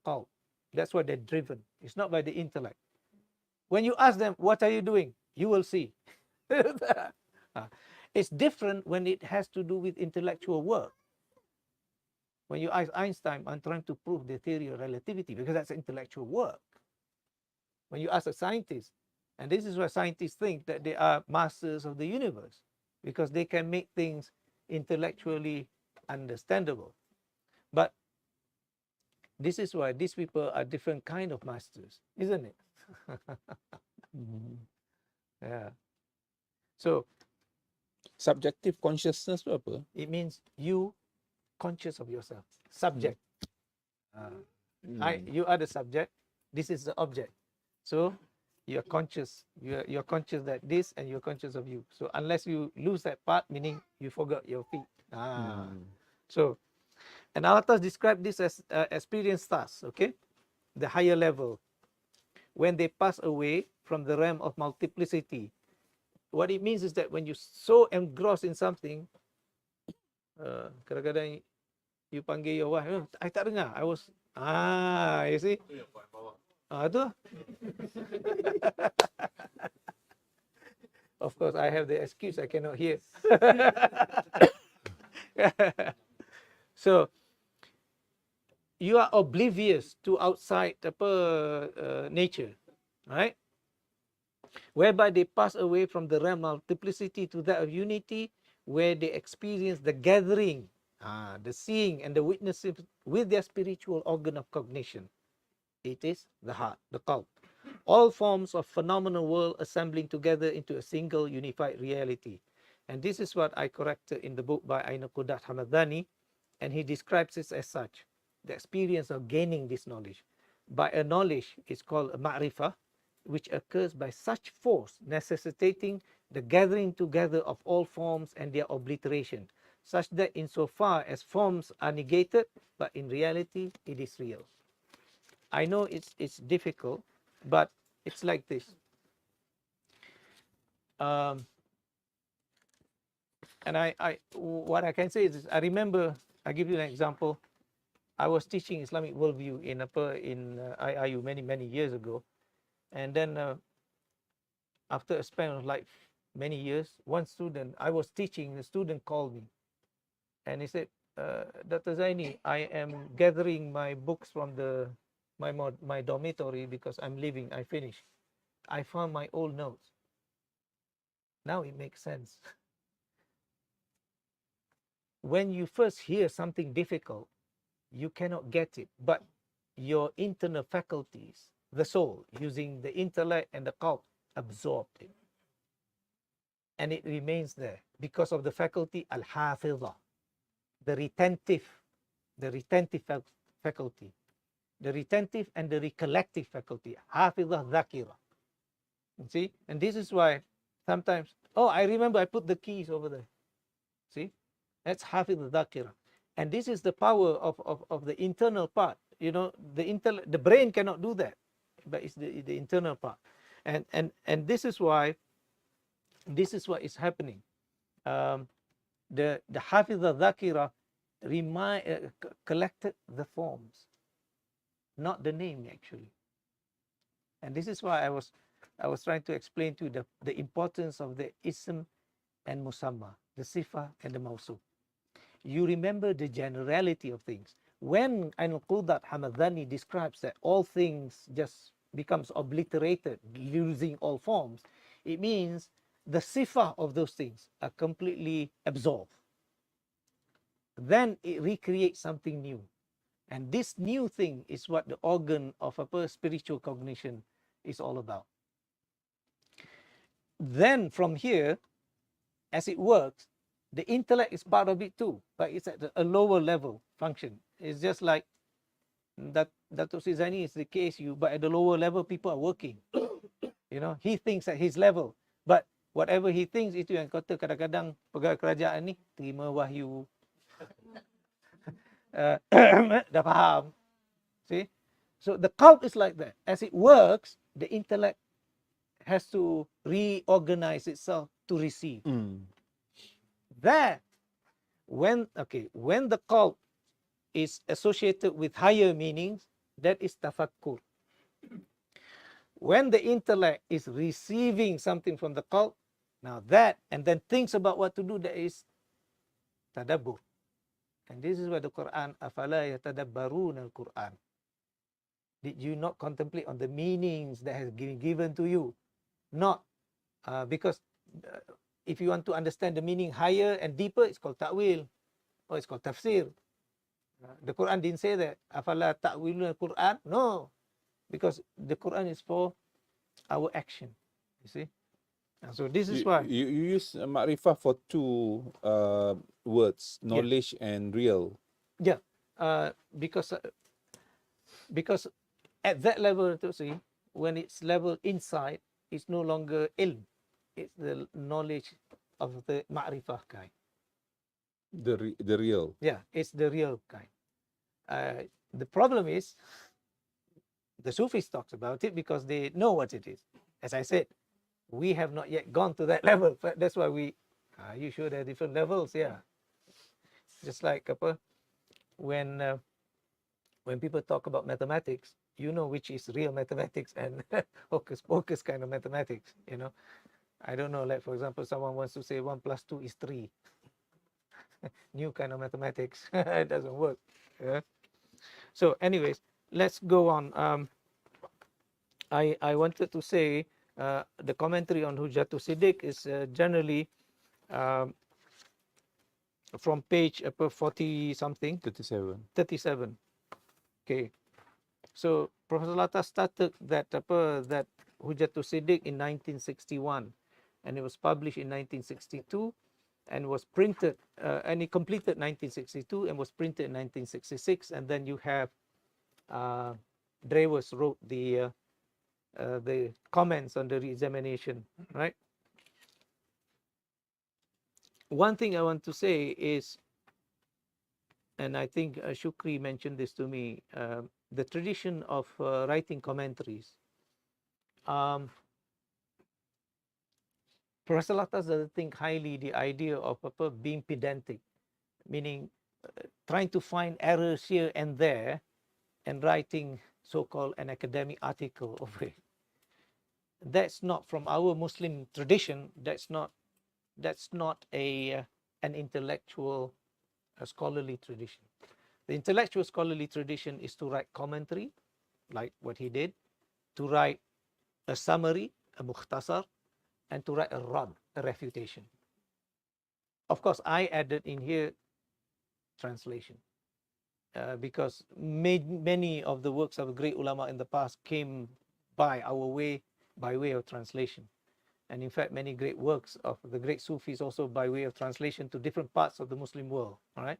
qalb. That's why they're driven. It's not by the intellect. When you ask them, what are you doing? You will see. It's different when it has to do with intellectual work. When you ask Einstein, I'm trying to prove the theory of relativity, because that's intellectual work. When you ask a scientist, and this is why scientists think that they are masters of the universe, because they can make things intellectually understandable. But this is why these people are different kind of masters, isn't it? Yeah. So
Subjective consciousness tu apa?
it means you conscious of yourself. Subject. You are the subject. This is the object. So you're conscious. You're conscious that this, and you're conscious of you. So unless you lose that part, meaning you forgot your feet. So, and Alatas described this as experienced stars, okay? The higher level. When they pass away from the realm of multiplicity what it means is that when you so engrossed in something, kadang-kadang you panggil your wife, oh, I tak dengar, I was, you see, tu. Of course, I have the excuse I cannot hear. So you are oblivious to outside nature, right? Whereby they pass away from the realm of multiplicity to that of unity, where they experience the gathering, the seeing and the witnessing with their spiritual organ of cognition. It is the heart, the qalb. All forms of phenomenal world assembling together into a single unified reality. And this is what I corrected in the book by Aina Qudat Hamadani, and he describes it as such: the experience of gaining this knowledge. By a knowledge, it's called a ma'rifah, which occurs by such force, necessitating the gathering together of all forms and their obliteration, such that insofar as forms are negated, but in reality, it is real. I know it's difficult, but it's like this. And what I can say is, I remember, I give you an example. I was teaching Islamic worldview in IIU many years ago, and then after a span of like many years, one student I was teaching, the student called me, and he said, Dr. Zaini, I am gathering my books from my dormitory because I'm leaving. I finished. I found my old notes. Now it makes sense. When you first hear something difficult, you cannot get it, but your internal faculties, the soul, using the intellect and the qalb, absorbed it. And it remains there because of the faculty al-hafidha, the retentive faculty, the retentive and the recollective faculty, hafidha dhakira. See? And this is why sometimes, oh, I remember I put the keys over there. See? That's hafidha dhakira. And this is the power of the internal part. You know, the brain cannot do that, but it's the internal part. And this is why, this is what is happening. The hafidha dhakira collected the forms, not the name actually. And this is why I was trying to explain to you the importance of the ism and musamma, the sifa and the mawsuf. You remember the generality of things. When Al-Qudat Hamadani describes that all things just becomes obliterated, losing all forms, it means the sifa of those things are completely absorbed. Then it recreates something new. And this new thing is what the organ of a spiritual cognition is all about. Then from here, as it works, the intellect is part of it too, but it's at a lower level function. It's just like that Dato Zaini is the case, but at the lower level, people are working. You know, he thinks at his level, but whatever he thinks, itu yang kata kadang-kadang pegawai kerajaan ni terima wahyu. Dah faham. See? So the cult is like that. As it works, the intellect has to reorganize itself to receive. That when the cult is associated with higher meanings, that is tafakkur. When the intellect is receiving something from the cult, now that, and then thinks about what to do, that is tadabbur. And this is why the Quran, afala yatadabbarun al-Quran. Did you not contemplate on the meanings that has been given to you? Not because if you want to understand the meaning higher and deeper, it's called ta'wil, or it's called tafsir. The Quran didn't say that. Afala ta'wilun al-Quran? No, because the Quran is for our action. You see? And so this is why
you use ma'rifah for two words, knowledge and real.
Yeah, because at that level, to see, when it's level inside, it's no longer ilm. It's the knowledge of the ma'rifah kind.
The real.
Yeah, it's the real kind. The problem is, the Sufis talks about it because they know what it is. As I said, We have not yet gone to that level. But that's why we, are you sure there are different levels? Yeah. Just like when people talk about mathematics, you know which is real mathematics and hocus pocus kind of mathematics, you know. I don't know, like for example, someone wants to say 1 plus 2 is 3. New kind of mathematics. It doesn't work. Yeah? So anyways, let's go on. I wanted to say the commentary on Hujjat al-Siddiq is generally from page 40 something, 37. Okay. So Professor Lata started that that Hujjat al-Siddiq in 1961, and it was published in 1962, and was printed, and it completed 1962 and was printed in 1966. And then you have Drewes wrote the comments on the re-examination, right? One thing I want to say is, and I think Shukri mentioned this to me, the tradition of writing commentaries. Professor Latas doesn't think highly the idea of being pedantic, meaning trying to find errors here and there and writing so-called an academic article of it. That's not from our Muslim tradition. That's not an intellectual scholarly tradition. The intellectual scholarly tradition is to write commentary, like what he did, to write a summary, a mukhtasar, and to write a rad, a refutation. Of course, I added in here translation, because many of the works of great ulama in the past came by way of translation. And in fact, many great works of the great Sufis also by way of translation to different parts of the Muslim world. All right.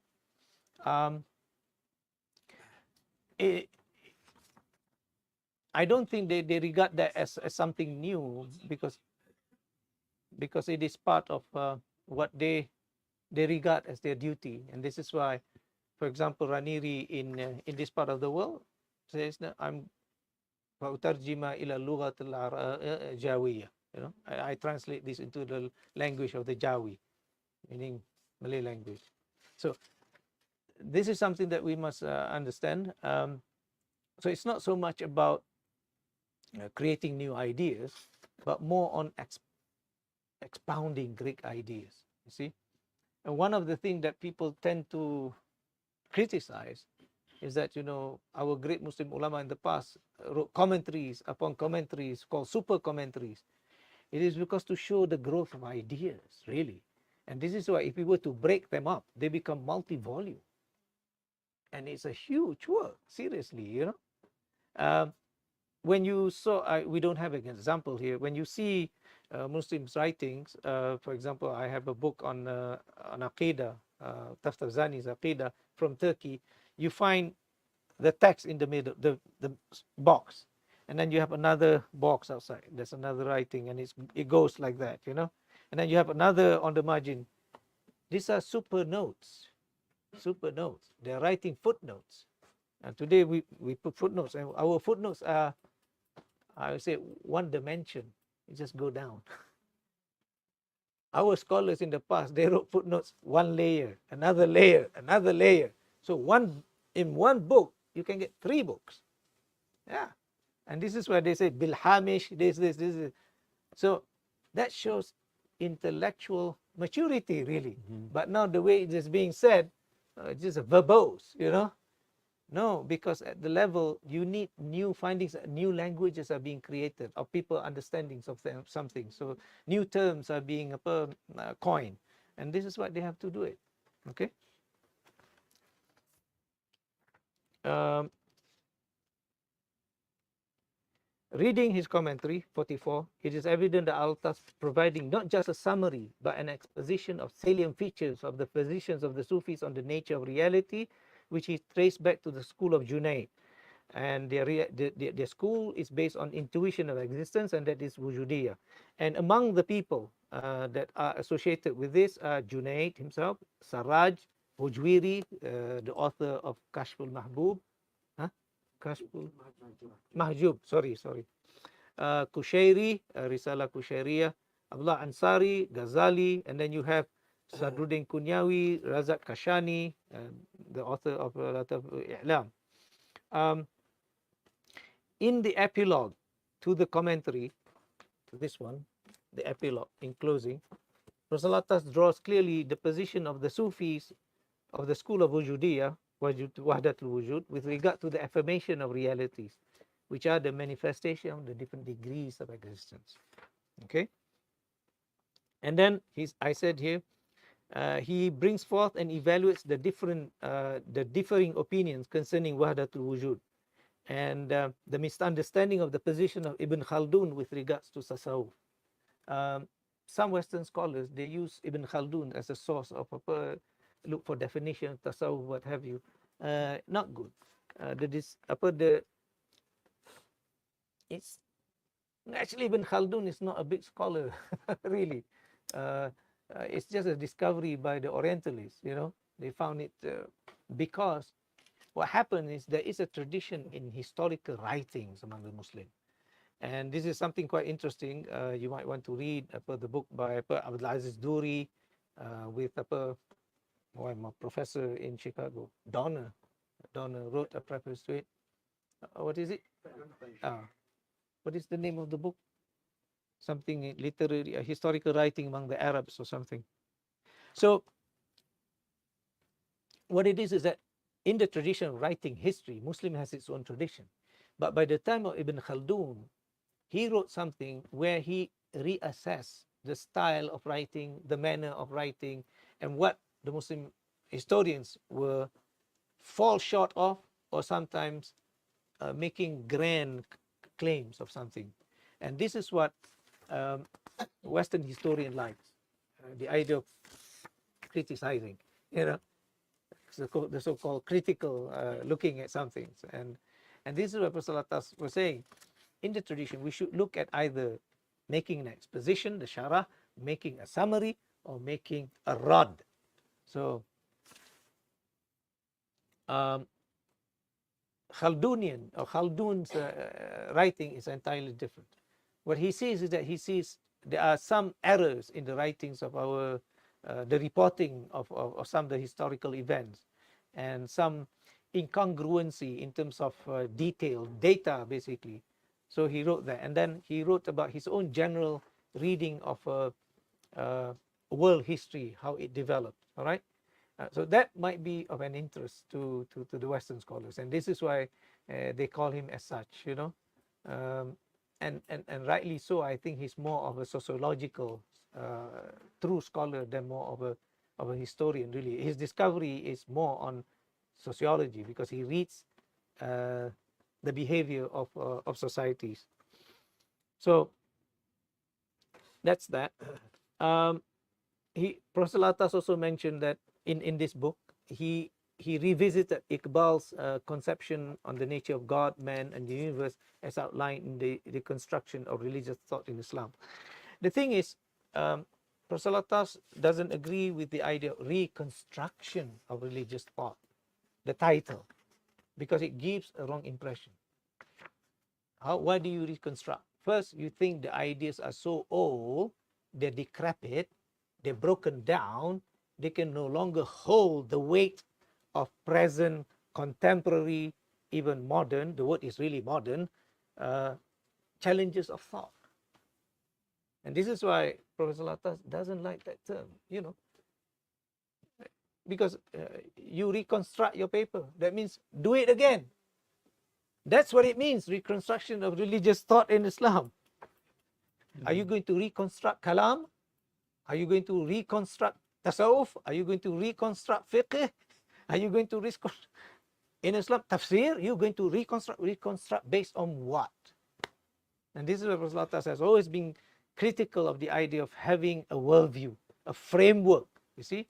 I don't think they regard that as something new, because it is part of what they regard as their duty. And this is why, for example, Raniri in this part of the world says, I'm Utarjima ila lughat al-Jawiyya. You know, I translate this into the language of the Jawi, meaning Malay language. So this is something that we must understand. So it's not so much about creating new ideas, but more on expounding Greek ideas. You see, and one of the things that people tend to criticize is that, you know, our great Muslim ulama in the past wrote commentaries upon commentaries called super commentaries. It is because to show the growth of ideas, really. And this is why if we were to break them up, they become multi-volume. And it's a huge work, seriously, you know. When you saw, we don't have an example here. When you see Muslims' writings, for example, I have a book on Aqidah, Tafsir Zaini's Aqidah from Turkey. You find the text in the middle, the box. And then you have another box outside. There's another writing, and it goes like that, you know. And then you have another on the margin. These are super notes. Super notes. They're writing footnotes. And today we put footnotes, and our footnotes are, I would say, one dimension. You just go down. Our scholars in the past, they wrote footnotes one layer, another layer, another layer. So in one book, you can get 3 books. Yeah. And this is where they say bilhamish, this. So that shows intellectual maturity, really. But now the way it is being said, just verbose, you know. No, because at the level you need new findings, new languages are being created, of people understandings of something. So new terms are being coined, and this is what they have to do it. Okay. Reading his commentary, 44, it is evident that Al-Tas providing not just a summary, but an exposition of salient features of the positions of the Sufis on the nature of reality, which he traced back to the school of Junaid. And their school is based on intuition of existence, and that is Wujudiyah. And among the people that are associated with this are Junaid himself, Sarraj, Hujwiri, the author of Kashful Mahbub, Kashful Mahjub, sorry, Kushairi, Risalah Kushairiyah, Abdullah Ansari, Ghazali, and then you have Sadruddin Kunyawi, Razak Kashani, the author of I'lam. In the epilogue to the commentary, to this one, the epilogue in closing, Rasulullah draws clearly the position of the Sufis of the school of Wujudiyah, Wahdatul Wujud, with regard to the affirmation of realities, which are the manifestation of the different degrees of existence. Okay? And then I said here, he brings forth and evaluates the differing opinions concerning Wahdatul Wujud and the misunderstanding of the position of Ibn Khaldun with regards to Tasawwuf. Some Western scholars, they use Ibn Khaldun as a source of look for definition of Tasawwuf, what have you. Not good. It's actually Ibn Khaldun is not a big scholar, really. It's just a discovery by the Orientalists, you know. They found it because what happened is there is a tradition in historical writings among the Muslims. And this is something quite interesting. You might want to read the book by Abdul Aziz Duri with my professor in Chicago, Donner. Donner wrote a preface to it. What is it? What is the name of the book? Something literary, a historical writing among the Arabs or something. So what it is that in the tradition of writing history, Muslim has its own tradition. But by the time of Ibn Khaldun, he wrote something where he reassessed the style of writing, the manner of writing, and what the Muslim historians were fall short of, or sometimes making grand claims of something. And this is what Western historian likes, the idea of criticizing, you know, the so-called critical looking at something. And this is what Prophet was saying. In the tradition, we should look at either making an exposition, the sharah, making a summary, or making a rod. So Khaldun's writing is entirely different. What he sees is that he sees there are some errors in the writings of our the reporting of some of the historical events, and some incongruency in terms of detail, data basically. So he wrote that, and then he wrote about his own general reading of world history, how it developed. All right, so that might be of an interest to the Western scholars, and this is why they call him as such, you know, and rightly so. I think he's more of a sociological true scholar than more of a historian. Really, his discovery is more on sociology because he reads the behavior of societies. So that's that. Prophet also mentioned that in this book he revisited Iqbal's conception on the nature of God, man, and the universe as outlined in the construction of religious thought in Islam. The thing is, Prophet doesn't agree with the idea of reconstruction of religious thought, the title, because it gives a wrong impression. Why do you reconstruct? First, you think the ideas are so old, they're decrepit, they're broken down, they can no longer hold the weight of present, contemporary, even modern, the word is really modern, challenges of thought. And this is why Professor doesn't like that term, you know, because you reconstruct your paper. That means do it again. That's what it means, reconstruction of religious thought in Islam. Are you going to reconstruct kalam? Are you going to reconstruct tasawwuf? Are you going to reconstruct fiqh? Are you going to reconstruct in Islam tafsir? You're going to reconstruct based on what? And this is why Prophet has always been critical of the idea of having a worldview, a framework, you see.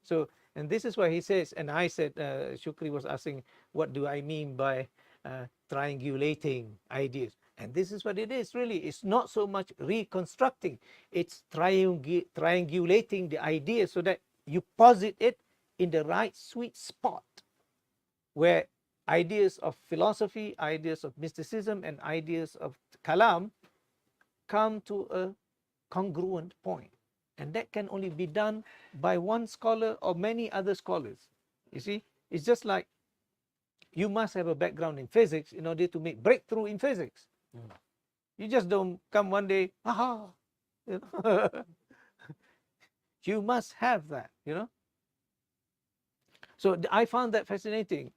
So, and this is why he says, and I said, Shukri was asking, what do I mean by triangulating ideas? And this is what it is, really. It's not so much reconstructing, it's triangulating the idea so that you posit it in the right sweet spot where ideas of philosophy, ideas of mysticism, and ideas of kalam come to a congruent point. And that can only be done by one scholar or many other scholars. You see, it's just like you must have a background in physics in order to make breakthrough in physics. You just don't come one day, aha, you know. You must have that, you know. So I found that fascinating.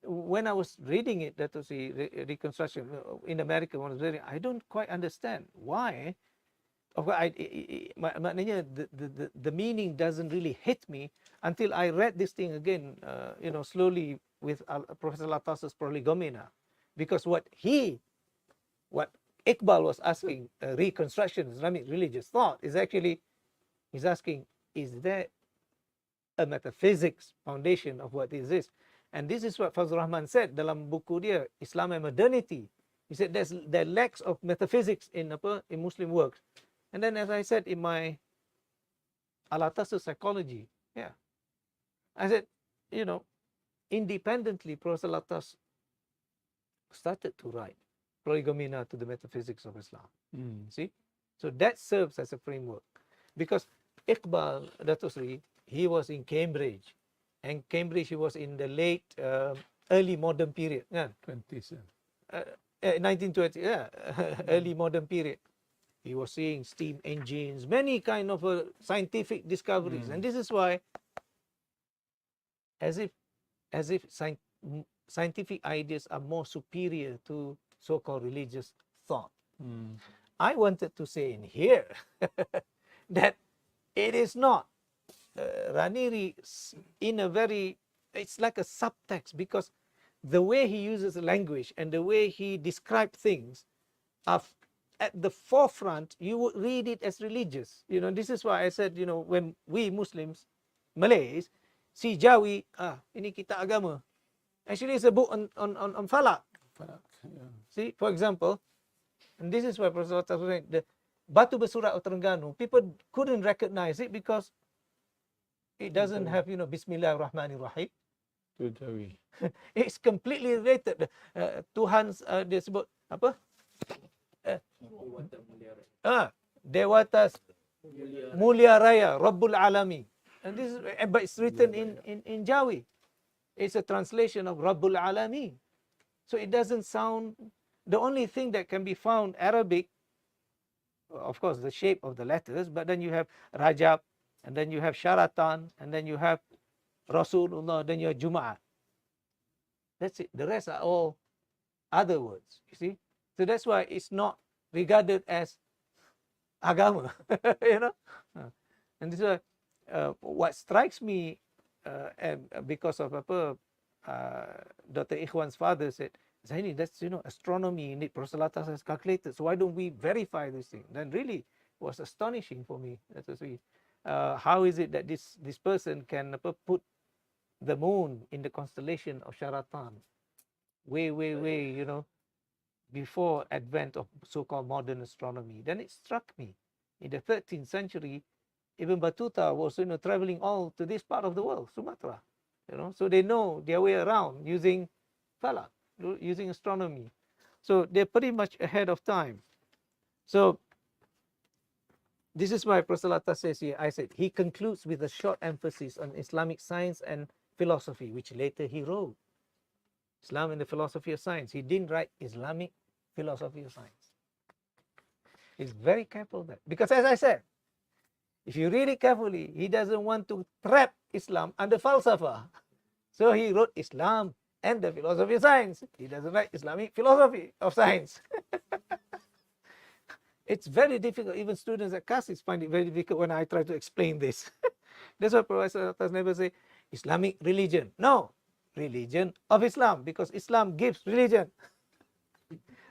When I was reading it, that was the reconstruction in America, when I was reading, I don't quite understand why. Of course, maknanya the meaning doesn't really hit me until I read this thing again, you know, slowly with Professor Latas's Prolegomena, because what Iqbal was asking, reconstruction Islamic religious thought, is actually, he's asking, is there a metaphysics foundation of what is this? And this is what Fazlur Rahman said dalam buku dia, Islam and Modernity. He said there lacks of metaphysics in Muslim works. And then, as I said in my Al-Atas's psychology, yeah, I said, you know, independently, Professor Latas started to write Prolegomena to the metaphysics of Islam. See, so that serves as a framework, because Iqbal, Dato Seri, he was in Cambridge, and Cambridge he was in the late early modern period, yeah,
20s.
1920, yeah, early modern period. He was seeing steam engines, many kind of scientific discoveries, and this is why, as if scientific ideas are more superior to so-called religious thought. I wanted to say in here that it is not. Raniri, in a very, it's like a subtext, because the way he uses language and the way he describes things are at the forefront. You would read it as religious. You know, this is why I said, you know, when we Muslims, Malays, see Jawi, ini kita agama. Actually, it's a book on falak.
Yeah.
See, for example, and this is why Professor was saying, the Batu Bersurat of Terengganu, people couldn't recognize it because it doesn't have, you know, Bismillahirrahmanirrahim.
To Jawi.
It's completely related. Tuhan dia sebut apa? Dewata Mulia Raya, Rabbul Alamin. And this is, but it's written in Jawi. It's a translation of Rabbul Alamin. So it doesn't sound, the only thing that can be found Arabic, of course, the shape of the letters, but then you have Rajab, and then you have Syaratan, and then you have Rasulullah, then you have Jum'ah. That's it. The rest are all other words, you see. So that's why it's not regarded as agama, you know. And this is what strikes me, and because of Dr. Ikhwan's father said, Zaini, that's, you know, astronomy, you need Professor Latas has calculated, so why don't we verify this thing? Then really was astonishing for me. That's how is it that this person can put the moon in the constellation of Syaratan way, you know, before advent of so-called modern astronomy? Then it struck me, in the 13th century, Ibn Battuta was, you know, traveling all to this part of the world, Sumatra, you know, so they know their way around using falak, using astronomy. So they're pretty much ahead of time. So this is why Professor Latas says here, I said, he concludes with a short emphasis on Islamic science and philosophy, which later he wrote. Islam and the philosophy of science. He didn't write Islamic philosophy of science. He's very careful of that. Because as I said, if you read it carefully, he doesn't want to trap Islam under falsafa. So he wrote Islam and the philosophy of science. He doesn't write Islamic philosophy of science. It's very difficult. Even students at CASIS find it very difficult when I try to explain this. That's why Professor Atas never say Islamic religion. No, religion of Islam, because Islam gives religion.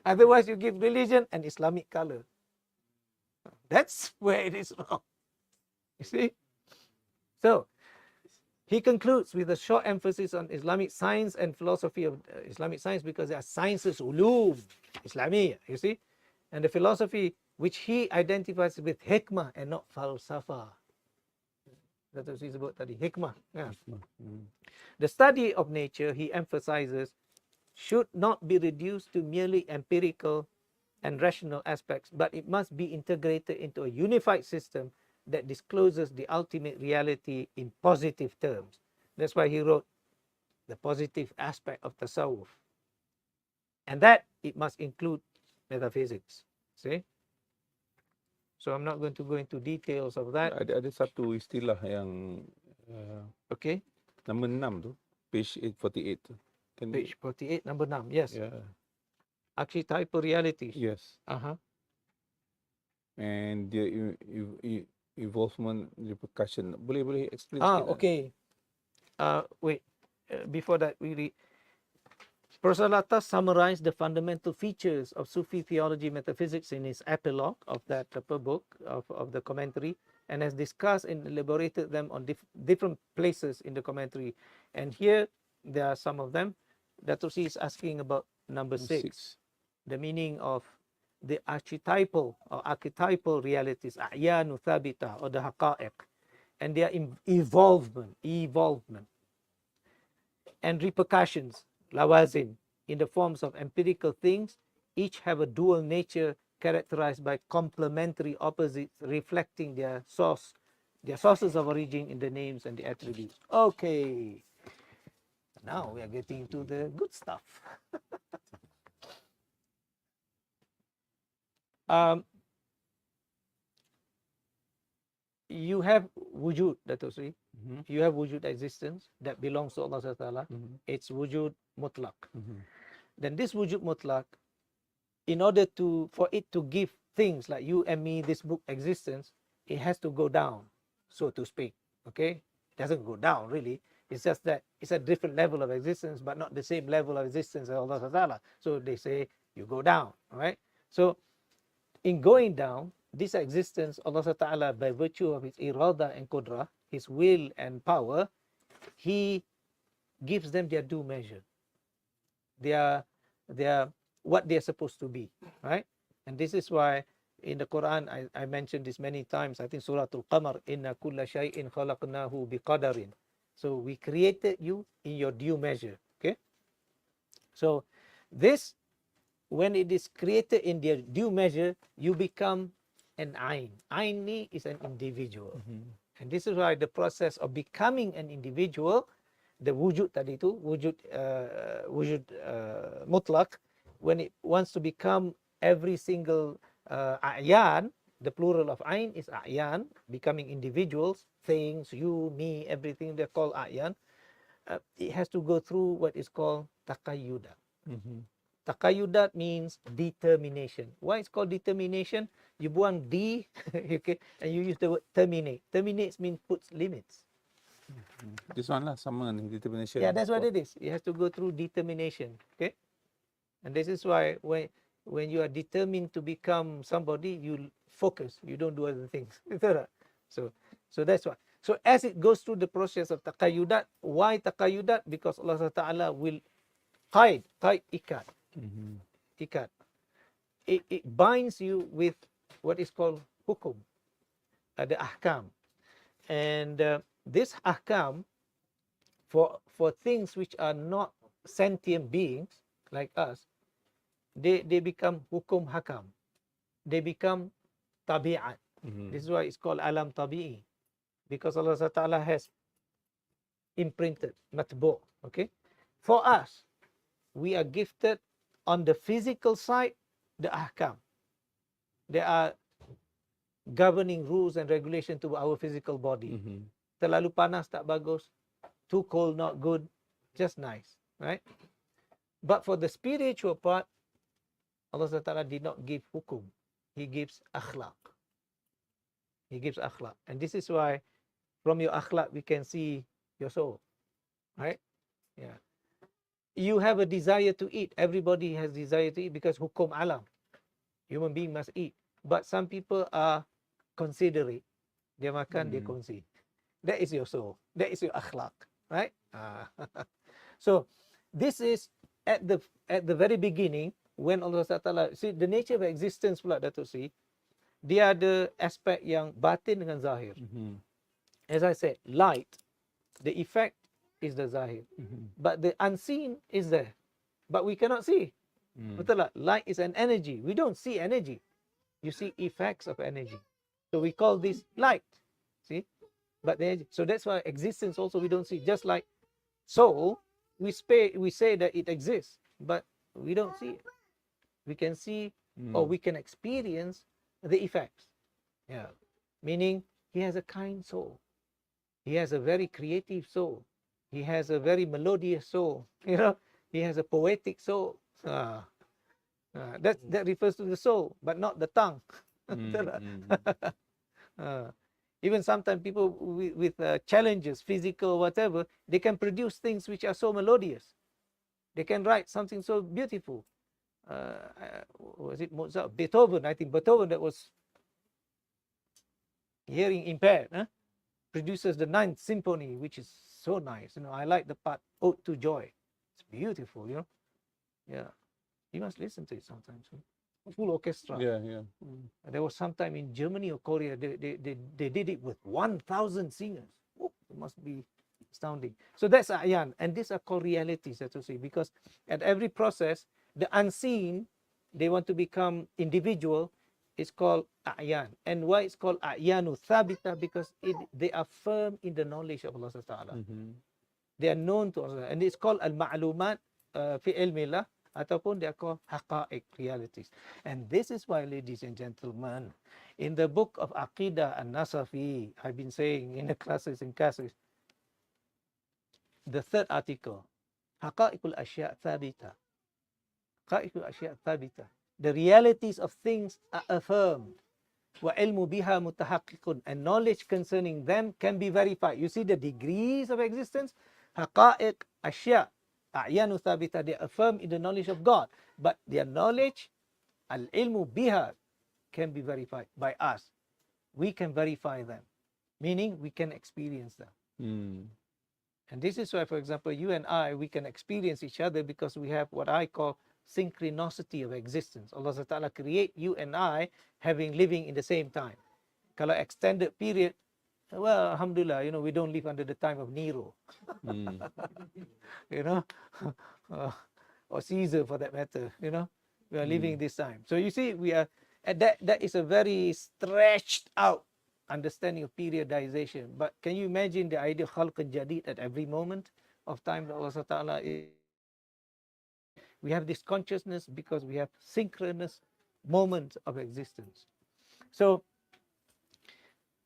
Otherwise, you give religion an Islamic color. That's where it is wrong. You see? So, he concludes with a short emphasis on Islamic science and philosophy of Islamic science, because they are sciences, ulum, Islamiyah, you see? And the philosophy which he identifies with hikmah and not falsafa. That's what he's about tadi, hikmah. Yeah. The study of nature, he emphasizes, should not be reduced to merely empirical and rational aspects, but it must be integrated into a unified system that discloses the ultimate reality in positive terms. That's why he wrote the positive aspect of tasawwuf. And that it must include metaphysics. See? So I'm not going to go into details of that.
Ada satu istilah yang
Okay.
nombor 6 tu, page 848 tu.
Page 48, number 9. Yes.
Yeah.
Archetypal realities.
Yes.
Uh-huh.
And the involvement repercussion. Boleh explain
Ah,
sikit tak?
okay. Wait. Before that, we read. Professor Latta summarized the fundamental features of Sufi theology metaphysics in his epilogue of that book, of the commentary, and has discussed and elaborated them on different places in the commentary. And here, there are some of them. Dato is asking about number 6, the meaning of the archetypal or archetypal realities, a'yanu thabita, or the haqa'iq, and their evolvement, and repercussions, lawazim, in the forms of empirical things, each have a dual nature characterized by complementary opposites reflecting their sources of origin in the names and the attributes. Okay, now we are getting to the good stuff. You have wujud, Dato Sri. You have wujud existence that belongs to Allah Subhanahu wa Ta'ala. It's wujud mutlaq. Then this wujud mutlaq, in order for it to give things like you and me, this book existence, it has to go down, so to speak. Okay? It doesn't go down really. It's just that it's a different level of existence, but not the same level of existence as Allah Subhanahu wa Ta'ala. So they say you go down, right? So in going down, this existence, Allah Subhanahu wa Ta'ala, by virtue of his irada and qudrah, his will and power, he gives them their due measure. They are what they are supposed to be, right? And this is why in the Quran, I mentioned this many times. I think Surah Al-Qamar, inna kulla shay'in khalaqnahu biqadarin. So we created you in your due measure. Okay. So this, when it is created in their due measure, you become an ayn. Ayn is an individual. And this is why the process of becoming an individual, the wujud tadi tu, wujud mutlaq, when it wants to become every single a'yan, the plural of ayn is a'yan, becoming individuals, things, you, me, everything, they're called a'yan. It has to go through what is called taqayyudat. Taqayyudat means determination. Why it's called determination? You buang D, okay, and you use the word terminate. Terminates means puts limits.
This one lah, sama ni, determination.
Yeah, that's what it is. It has to go through determination. Okay, and this is why when you are determined to become somebody, you focus. You don't do other things. So that's why. So as it goes through the process of taqayyudat, why taqayyudat? Because Allah Ta'ala will qaid ikat. Ikat. It binds you with what is called hukum, the ahkam, and this ahkam for things which are not sentient beings like us, they become hukum hakam. They become tabi'at. This is why it's called alam tabi'i, because Allah Ta'ala has imprinted matbu'. Okay, for us, we are gifted on the physical side the ahkam. There are governing rules and regulation to our physical body. Terlalu panas tak bagus, too cold not good, just nice, right? But for the spiritual part, Allah Ta'ala did not give hukum. He gives akhlaq. He gives akhlaq. And this is why from your akhlaq we can see your soul, right? Yeah. You have a desire to eat. Everybody has desire to eat because hukum alam. Human being must eat. But some people are considerate. Dia makan, dia kongsi. That is your soul. That is your akhlaq, right? So this is at the very beginning when Allah Ta'ala, see the nature of existence pula, Dato' see, dia ada aspek yang batin dengan zahir. As I said, light, the effect is the zahir. But the unseen is there. But we cannot see. Betul tak? Light is an energy. We don't see energy. You see effects of energy. So we call this light. See? But so that's why existence also we don't see. Just like soul, we say that it exists, but we don't see it. We can see or we can experience the effects. Yeah. Meaning he has a kind soul. He has a very creative soul. He has a very melodious soul. You know, he has a poetic soul. That refers to the soul, but not the tongue. Even sometimes people with challenges, physical, whatever, they can produce things which are so melodious. They can write something so beautiful. Was it Mozart? Beethoven, I think Beethoven, that was hearing impaired, produces the Ninth Symphony, which is so nice. You know, I like the part Ode to Joy. It's beautiful, you know. Yeah, you must listen to it sometimes. Full orchestra.
Yeah.
There was some time in Germany or Korea, they did it with 1,000 singers. Oh, it must be astounding. So that's A'yan, and these are called realities, so to say, because at every process, the unseen, they want to become individual, it's called A'yan. And why it's called A'yanu Thabita? Because they are firm in the knowledge of Allah Ta'ala. They are known to Allah, and it's called Al-Ma'lumat fi ilmillah, ataupun they are called Haqa'iq, realities. And this is why, ladies and gentlemen, in the book of Aqidah An-Nasafi, I've been saying in the classes and classes, the third article, Haqa'iqul Ashya' Thabita. Haqa'iqul Ashya' Thabita. The realities of things are affirmed. Wa ilmu biha mutahaqqiqun. And knowledge concerning them can be verified. You see the degrees of existence? Haqa'iq Ashya'. A'yanu Thabita. They affirm in the knowledge of God. But their knowledge, al-ilmu biha, can be verified by us. We can verify them. Meaning we can experience them. And this is why, for example, you and I, we can experience each other because we have what I call synchronicity of existence. Allah Ta'ala create you and I living in the same time. Kalau extended period, well, alhamdulillah, you know, we don't live under the time of Nero. You know, or Caesar for that matter, you know, we are living this time. So you see, we are, that is a very stretched out understanding of periodization. But can you imagine the idea of khalq al-jadid at every moment of time that Allah Ta'ala is? We have this consciousness because we have synchronous moments of existence. So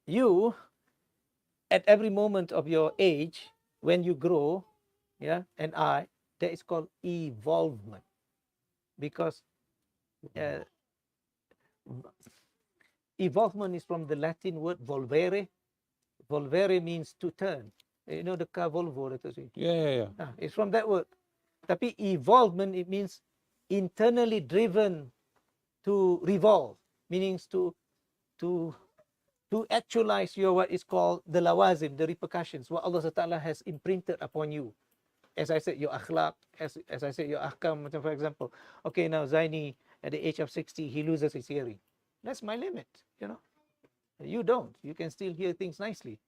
you, at every moment of your age, when you grow, yeah, and that is called evolvement. Because evolvement is from the Latin word volvere. Volvere means to turn. You know the car Volvo, that is.
Yeah.
It's from that word. Tapi evolvement, it means internally driven to revolve, meaning to actualize your what is called the lawazim, the repercussions, what Allah Ta'ala has imprinted upon you. As I said, your akhlaq, as I said, your ahkam. For example, okay, now Zaini, at the age of 60, he loses his hearing. That's my limit, you know. You don't. You can still hear things nicely.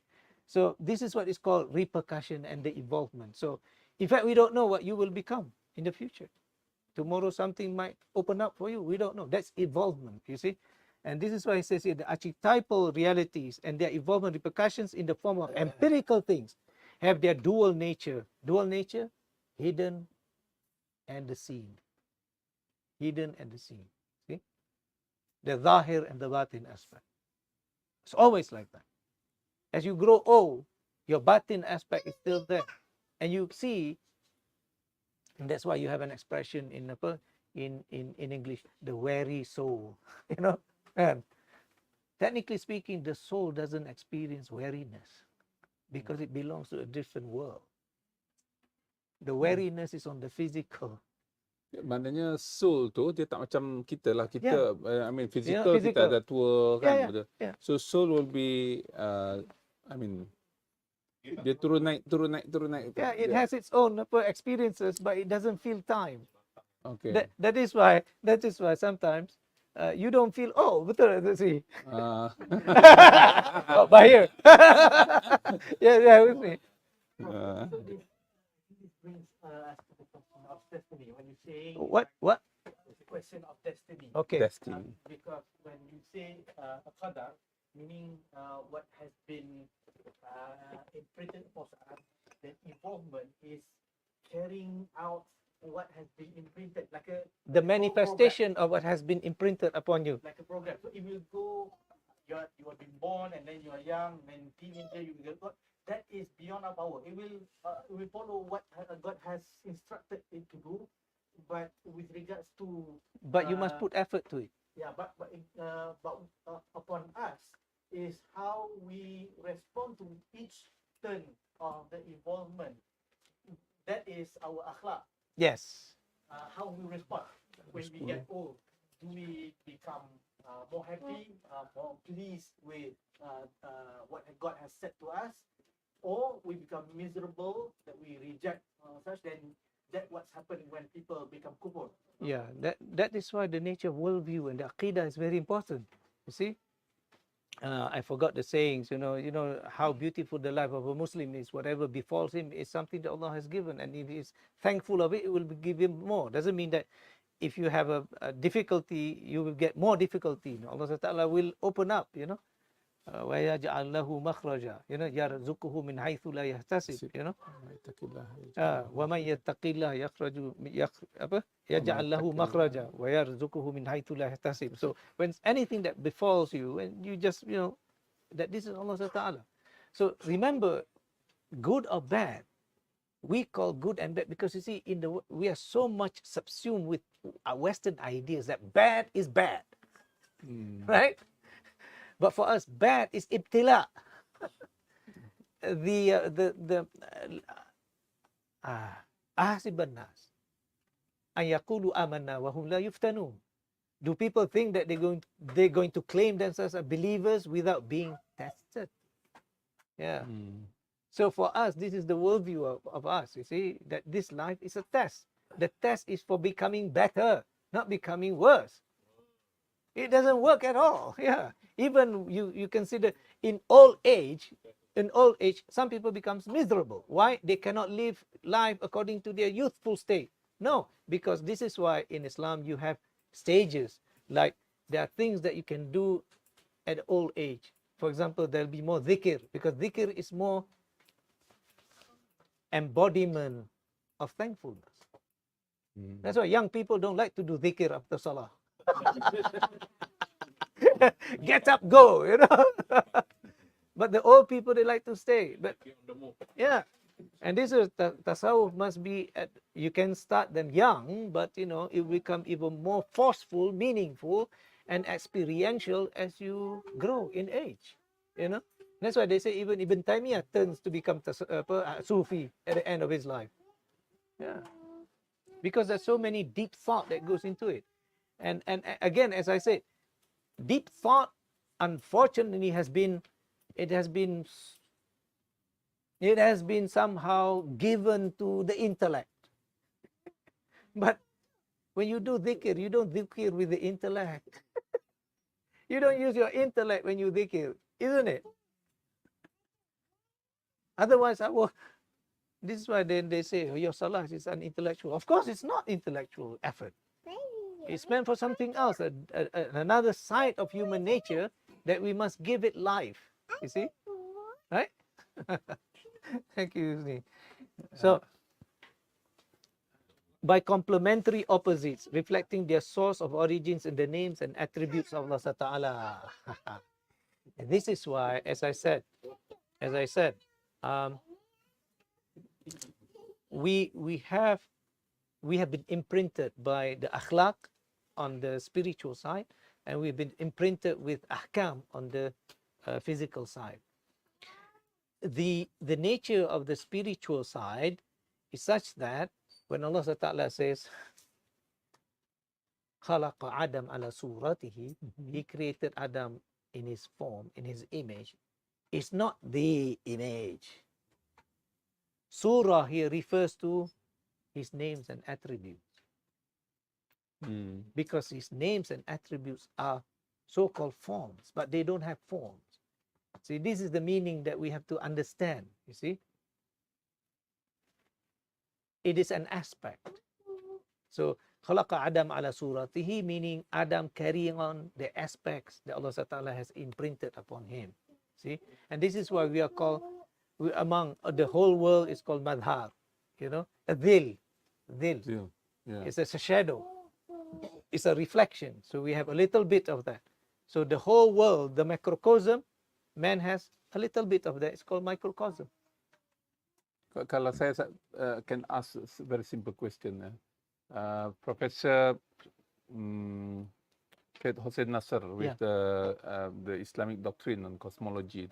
So this is what is called repercussion and the evolvement. So in fact, we don't know what you will become in the future. Tomorrow something might open up for you. We don't know. That's evolvement, you see. And this is why it says here, the archetypal realities and their evolvement repercussions in the form of empirical things have their dual nature. Dual nature, hidden and the seen. Hidden and the seen. See? The zahir and the batin aspect. It's always like that. As you grow old, your batin aspect is still there. And you see, and that's why you have an expression in English, the weary soul. You know, and technically speaking, the soul doesn't experience weariness because it belongs to a different world. The weariness is on the physical.
Maknanya soul tu dia tak macam kita lah. Kita, I mean physical, kita
physical.
ada tua kan.
Yeah.
So soul will be, I mean, dia turun naik.
Yeah, it has its own experiences, but it doesn't feel time.
Okay.
That is why sometimes you don't feel, oh, betul, see. Oh, by here. yeah, with me.
This brings us to the question of destiny. When you say
What?
question of destiny.
Okay.
Destiny.
Because when you say a qadar, meaning what has been imprinted upon us, then involvement is carrying out what has been imprinted, like a
The
program,
manifestation of what has been imprinted upon you.
like a program. So if you go, you have been born and then you are young, then teenager you will get. That is beyond our power. It will follow what God has instructed it to do, but with regards to
But you must put effort to it.
yeah, but upon us is how we respond to each turn of the involvement. That is our akhlaq.
Yes.
How we respond when we get old. Do we become more happy, more pleased with what God has said to us, or we become miserable that we reject such? Then that what's happened when people become kufur.
Yeah, that is why the nature of worldview and the aqidah is very important. You see, I forgot the sayings. You know how beautiful the life of a Muslim is. Whatever befalls him is something that Allah has given, and if he is thankful of it, it will give him more. Doesn't mean that if you have a difficulty, you will get more difficulty. Allah Ta'ala will open up. وَيَجْعَلْ لَهُ مَخْرَجًا. يَرْزُقُهُ مِنْ حَيْثُ لَا يَحْتَسِبُ. وَمَنْ يَتَّقِ اللَّهَ يَجْعَلْ لَهُ مَخْرَجًا وَيَرْزُقُهُ مِنْ حَيْثُ لَا يَحْتَسِبُ. So when anything that befalls you, and you just that this is Allah Ta'ala. So remember, good or bad, we call good and bad because you see, we are so much subsumed with our Western ideas that bad is bad, right? But for us, bad is ibtila. Ahasiban nas an yaqulu amanna wa hum la yuftanun. Do people think that they're going to claim themselves as believers without being tested? Yeah. So for us, this is the worldview of us. You see, that this life is a test. The test is for becoming better, not becoming worse. It doesn't work at all. Yeah. Even you consider in old age, some people becomes miserable. Why? They cannot live life according to their youthful state. No, because this is why in Islam you have stages. Like there are things that you can do at old age. For example, there'll be more dhikr, because dhikr is more embodiment of thankfulness. That's why young people don't like to do dhikr after salah. Get up, go, But the old people, they like to stay. But yeah, and this is tasawwuf must be you can start them young, but it will become even more forceful, meaningful, and experiential as you grow in age. That's why they say even Ibn Taymiyyah turns to become Sufi at the end of his life. Yeah, because there's so many deep thought that goes into it, and again, as I said, deep thought, unfortunately, has been somehow given to the intellect. But when you do dhikr, you don't dhikr with the intellect. You don't use your intellect when you dhikr, isn't it? Otherwise, this is why then they say, your salah is an intellectual. Of course, it's not intellectual effort. It's meant for something else, another side of human nature that we must give it life. You see? Right? Thank you, Zaini. So, by complementary opposites, reflecting their source of origins in the names and attributes of Allah Ta'ala. And this is why, as I said, we have been imprinted by the akhlaq on the spiritual side, and we've been imprinted with ahkam on the physical side. The nature of the spiritual side is such that when Allah Ta'ala says khalaqa Adam ala suratihi, he created Adam in his form, in his image. It's not the image. Surah here refers to his names and attributes. Because his names and attributes are so-called forms, but they don't have forms. See, this is the meaning that we have to understand, you see. It is an aspect. So, khalaqa Adam ala suratihi, meaning Adam carrying on the aspects that Allah Ta'ala has imprinted upon him. See, and this is why we are called, among the whole world is called madhar, you know, a dhil.
Yeah.
It's a shadow, it's a reflection. So we have a little bit of that. So the whole world, the macrocosm, man has a little bit of that. It's called microcosm.
Kalau saya can ask a very simple question. Professor Syed Hossein Nasser with the Islamic doctrine on cosmology.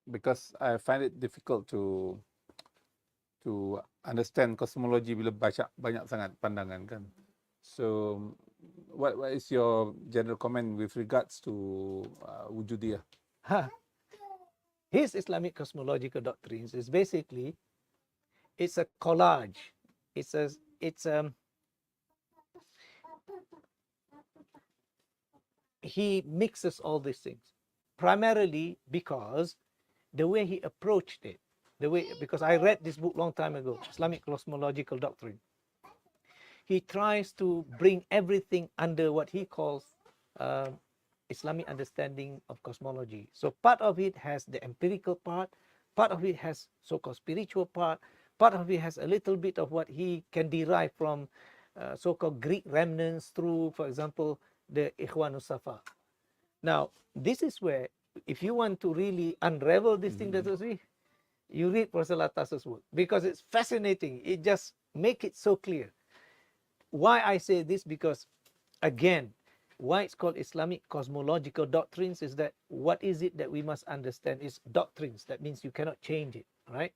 Because I find it difficult to understand cosmology bila banyak sangat pandangan kan. So what is your general comment with regards to wujudiyah?
His Islamic cosmological doctrines is basically, it's a collage. He mixes all these things, primarily because the way he approached it, because I read this book long time ago, Islamic cosmological doctrine. He tries to bring everything under what he calls Islamic understanding of cosmology. So part of it has the empirical part of it has so-called spiritual part of it has a little bit of what he can derive from so-called Greek remnants through, for example, the Ikhwanus Safa. Now, this is where, if you want to really unravel this thing, that you read Professor Latas's work, because it's fascinating. It just makes it so clear. Why I say this? Because, again, why it's called Islamic cosmological doctrines is that what is it that we must understand is doctrines. That means you cannot change it, right?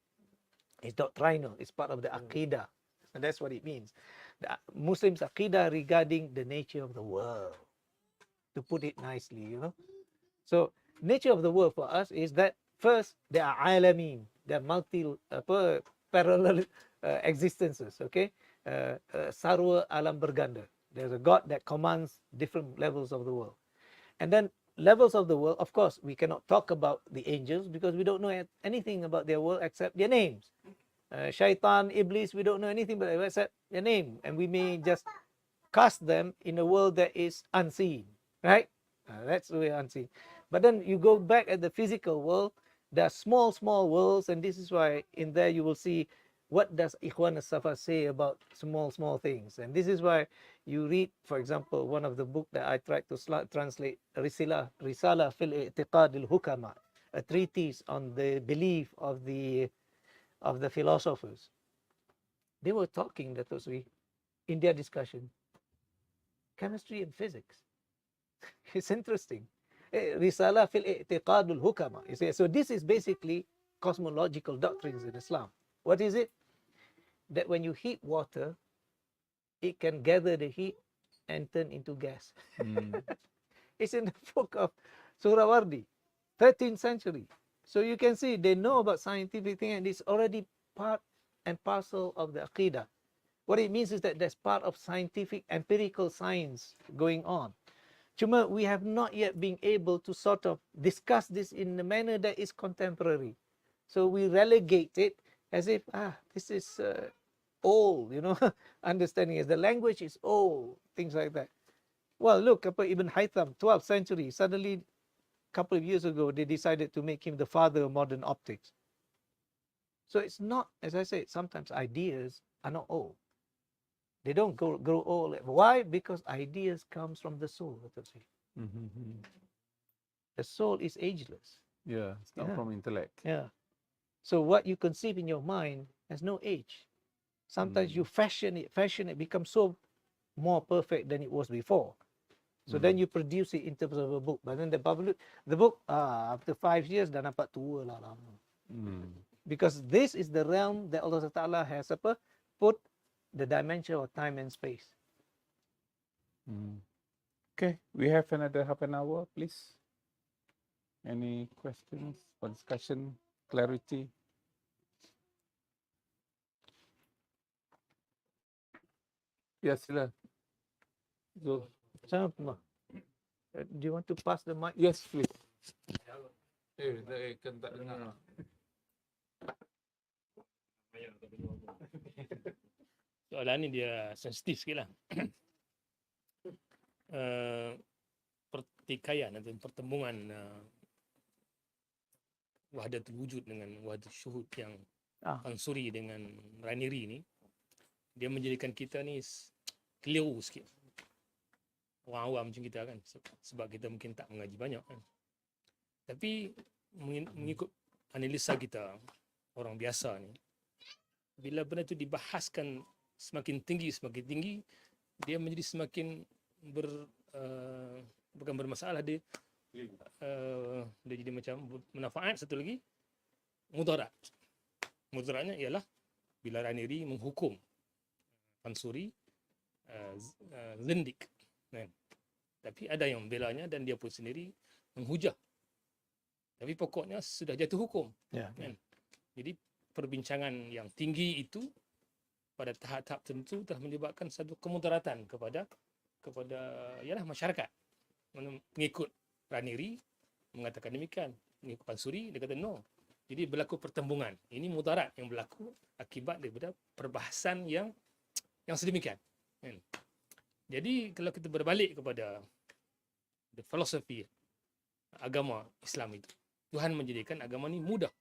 It's doctrinal. It's part of the Aqidah. And that's what it means. The Muslims' Aqidah regarding the nature of the world, to put it nicely, you know. So, nature of the world for us is that first, there are alamin, there are parallel existences, okay? Sarwa alam berganda. There's a God that commands different levels of the world. And then levels of the world, of course, we cannot talk about the angels because we don't know anything about their world except their names. Shaitan, Iblis, we don't know anything but except their name. And we may just cast them in a world that is unseen, right? That's the way unseen. But then you go back at the physical world, there are small, small worlds, and this is why in there you will see what does Ikhwan as-Safa say about small, small things. And this is why you read, for example, one of the book that I tried to translate, Risala fil i'tiqad al-hukama, a treatise on the belief of the philosophers. They were talking, that was in their discussion, chemistry and physics. It's interesting. Risala fil i'tiqad al-hukama. You see, so this is basically cosmological doctrines in Islam. What is it? That when you heat water, it can gather the heat and turn into gas. It's in the book of Surawardi, 13th century. So you can see they know about scientific thing, and it's already part and parcel of the Aqidah. What it means is that there's part of scientific, empirical science going on. Cuma we have not yet been able to sort of discuss this in a manner that is contemporary. So we relegate it as if, this is old, you know, understanding as the language is old, things like that. Well, look, Ibn Haytham, 12th century, suddenly, a couple of years ago, they decided to make him the father of modern optics. So it's not, as I said, sometimes ideas are not old. They don't grow old. Why? Because ideas comes from the soul. The soul is ageless.
Yeah, it's not from intellect.
Yeah. So what you conceive in your mind has no age. Sometimes you fashion it becomes so more perfect than it was before. So then you produce it in terms of a book. But then the book, after 5 years, dah nampak tua lah lama. Because this is the realm that Allah Ta'ala has put the dimension of time and space.
Okay, we have another half an hour, please. Any questions or discussion, clarity? Yes, sila. So,
Do you want to pass the mic?
yes, please. Kan tak dengar.
Soalan ni dia sensitif sikit lah. Pertikaian atau pertembungan wahdatul wujud dengan wahdatul syuhud yang ansuri dengan raniri ni, dia menjadikan kita ni keliru sikit. Orang awam macam kita kan, sebab kita mungkin tak mengaji banyak kan. Tapi mengikut analisa kita, orang biasa ni, bila benda tu dibahaskan semakin tinggi, dia menjadi semakin bukan bermasalah, dia jadi macam manfaat. Satu lagi, mudarat. Mudaratnya ialah bila raniri menghukum ansuri zindik. Kan? Tapi ada yang membelanya dan dia pun sendiri menghujah. Tapi pokoknya sudah jatuh hukum. Kan? Jadi perbincangan yang tinggi itu pada tahap-tahap tertentu telah menyebabkan satu kemudaratan kepada ialah masyarakat. Mengikut raniri mengatakan demikian, mengikut pansuri dia kata no. Jadi berlaku pertembungan. Ini mudarat yang berlaku akibat daripada perbahasan yang sedemikian. Kan? Jadi kalau kita berbalik kepada the philosophy agama Islam itu, Tuhan menjadikan agama ni mudah.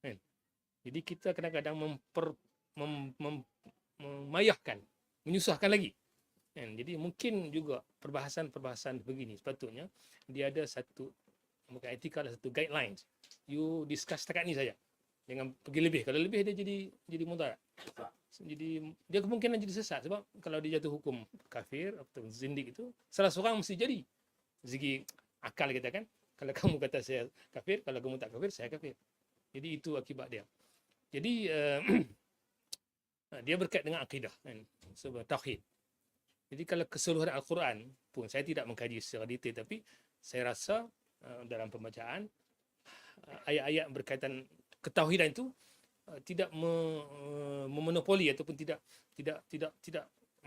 Kan? Jadi kita kadang-kadang memayahkan, menyusahkan lagi. Kan? Jadi mungkin juga perbahasan-perbahasan begini sepatutnya dia ada satu, bukan etika, ada satu guidelines. You discuss setakat ni saja. Jangan pergi lebih. Kalau lebih dia jadi mudarat. Jadi dia kemungkinan jadi sesat, sebab kalau dia jatuh hukum kafir atau zindik itu salah seorang mesti jadi. Segi akal kita kan, kalau kamu kata saya kafir, kalau kamu tak kafir saya kafir. Jadi itu akibat dia. Jadi dia berkait dengan akidah kan, sebab tauhid. Jadi kalau keseluruhan Al-Quran pun saya tidak mengkaji secara detail, tapi saya rasa dalam pembacaan ayat-ayat berkaitan ketauhidan itu tidak memonopoli ataupun tidak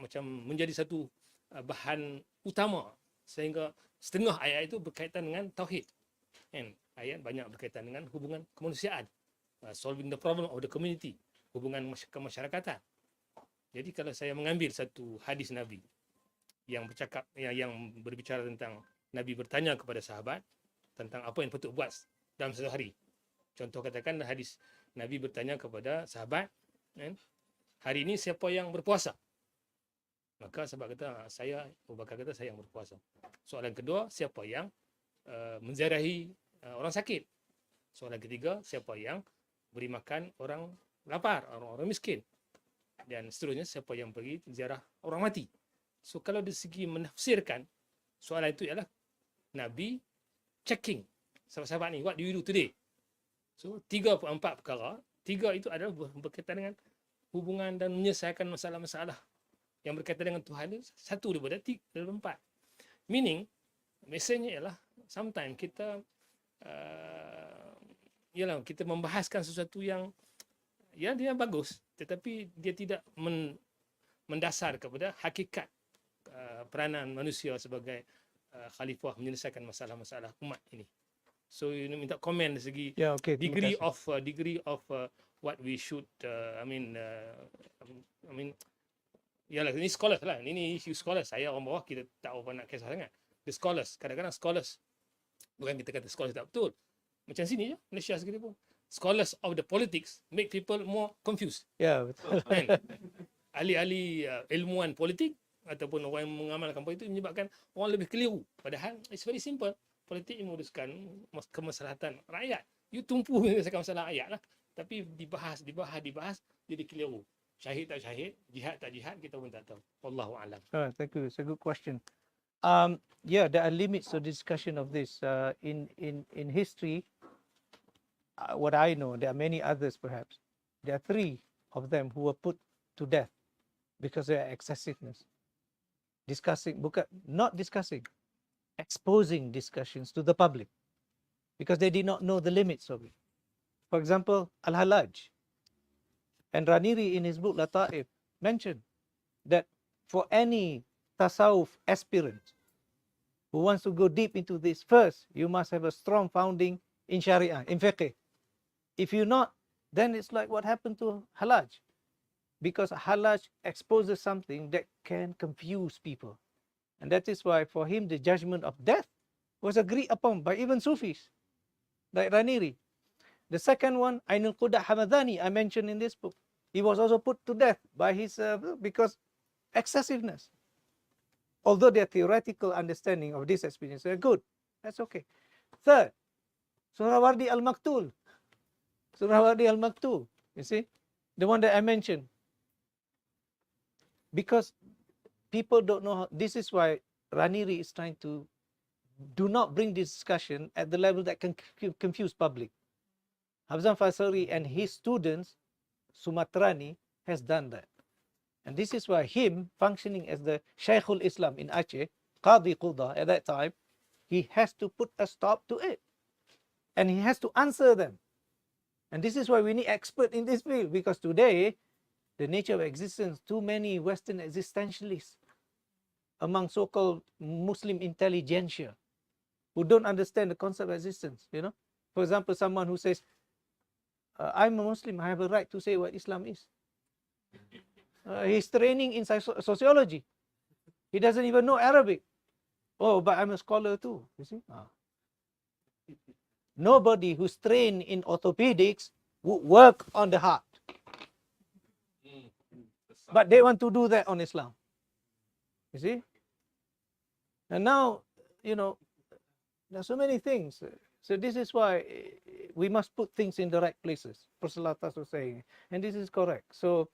macam menjadi satu bahan utama, sehingga setengah ayat itu berkaitan dengan tauhid. Kan? Ayat banyak berkaitan dengan hubungan kemanusiaan, solving the problem of the community, hubungan kemasyarakatan. Jadi kalau saya mengambil satu hadis Nabi yang berbicara tentang Nabi bertanya kepada sahabat tentang apa yang patut buat dalam satu hari. Contoh katakan hadis Nabi bertanya kepada sahabat, kan, hari ini siapa yang berpuasa? Maka sahabat kata, Abu Bakar kata, saya yang berpuasa. Soalan kedua, siapa yang menziarahi orang sakit? Soalan ketiga, siapa yang beri makan orang lapar, orang miskin? Dan seterusnya, siapa yang pergi ziarah orang mati? So kalau dari segi menafsirkan, soalan itu ialah Nabi checking sahabat-sahabat ni, what do you do today? So 3 atau 4 perkara, 3 itu adalah berkaitan dengan hubungan dan menyelesaikan masalah-masalah yang berkaitan dengan Tuhan itu, 1 daripada 4. Meaning, mesejnya ialah sometimes kita kita membahaskan sesuatu yang dia bagus, tetapi dia tidak mendasar kepada hakikat peranan manusia sebagai khalifah menyelesaikan masalah-masalah umat ini. So you minta komen dari segi degree of what we should ini scholars lah, ini issue scholars. Saya orang bawah, kita tak apa nak kisah sangat. The scholars, kadang-kadang scholars, bukan kita kata scholars tak betul, macam sini je Malaysia segala pun, scholars of the politics make people more confused.
Betul.
Kan? Ahli-ahli ilmuwan politik ataupun orang yang mengamalkan politik menyebabkan orang lebih keliru, padahal it's very simple. Politik menguruskan kemaslahatan rakyat. You tumpu menyelesaikan masalah rakyat lah. Tapi dibahas, jadi keliru. Syahid tak syahid, jihad tak jihad, kita pun tak tahu. Wallahu a'lam.
Thank you. It's a good question. There are limits to discussion of this. In history, what I know, there are many others perhaps. There are 3 of them who were put to death because of their excessiveness. Exposing discussions to the public because they did not know the limits of it. For example, Al-Halaj. And Raniri in his book Lataif mentioned that for any tasawwuf aspirant who wants to go deep into this, first you must have a strong founding in Sharia, in fiqh. If you're not, then it's like what happened to Halaj. because halaj exposes something that can confuse people. And that is why for him the judgment of death was agreed upon by even Sufis, like Raniri. The second one, Ainul Qudah Hamadani, I mentioned in this book. He was also put to death by his, because excessiveness. Although their theoretical understanding of this experience are good, that's okay. Third, Surawardi al-Maktul. Surawardi al-Maktul, you see, the one that I mentioned. Because people don't know how, this is why Raniri is trying to do not bring this discussion at the level that can confuse public. Hafzan Fasari and his students, Sumatrani, has done that. And this is why him functioning as the Shaykhul Islam in Aceh, Qadi Qudah at that time, he has to put a stop to it. And he has to answer them. And this is why we need expert in this field, because today, the nature of existence, too many Western existentialists among so-called Muslim intelligentsia who don't understand the concept of existence, you know. For example, someone who says, I'm a Muslim, I have a right to say what Islam is. He's training in sociology. He doesn't even know Arabic. Oh, but I'm a scholar too, you see. Nobody who's trained in orthopedics would work on the heart. But they want to do that on Islam. You see? And now, you know, there's so many things. So this is why we must put things in the right places. Prophet was saying, and this is correct. So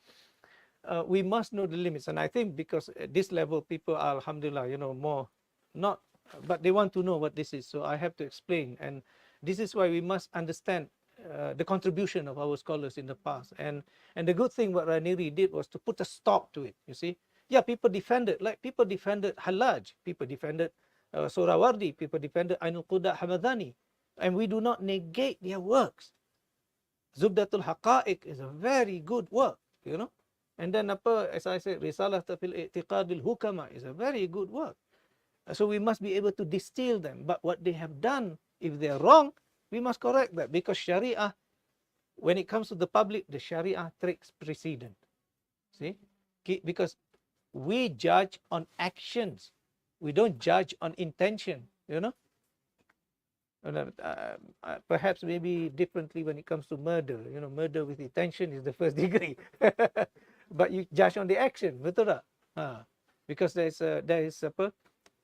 we must know the limits. And I think because at this level, people are, alhamdulillah, you know, more not, but they want to know what this is. So I have to explain. And this is why we must understand the contribution of our scholars in the past. And the good thing what Raniri did was to put a stop to it, you see. Yeah, people defended, like people defended Halaj, people defended Surawardi, people defended Ainul Qudah Hamadani. And we do not negate their works. Zubdatul Haqa'iq is a very good work, you know. And then, as I said, Risalah fil I'tiqadil Hukama is a very good work. So we must be able to distill them. But what they have done, if they are wrong, we must correct that. Because Sharia, when it comes to the public, the Sharia takes precedent. See? Because we judge on actions. We don't judge on intention, you know. Perhaps maybe differently when it comes to murder. You know, murder with intention is the first degree. But you judge on the action, betul tak? Because there is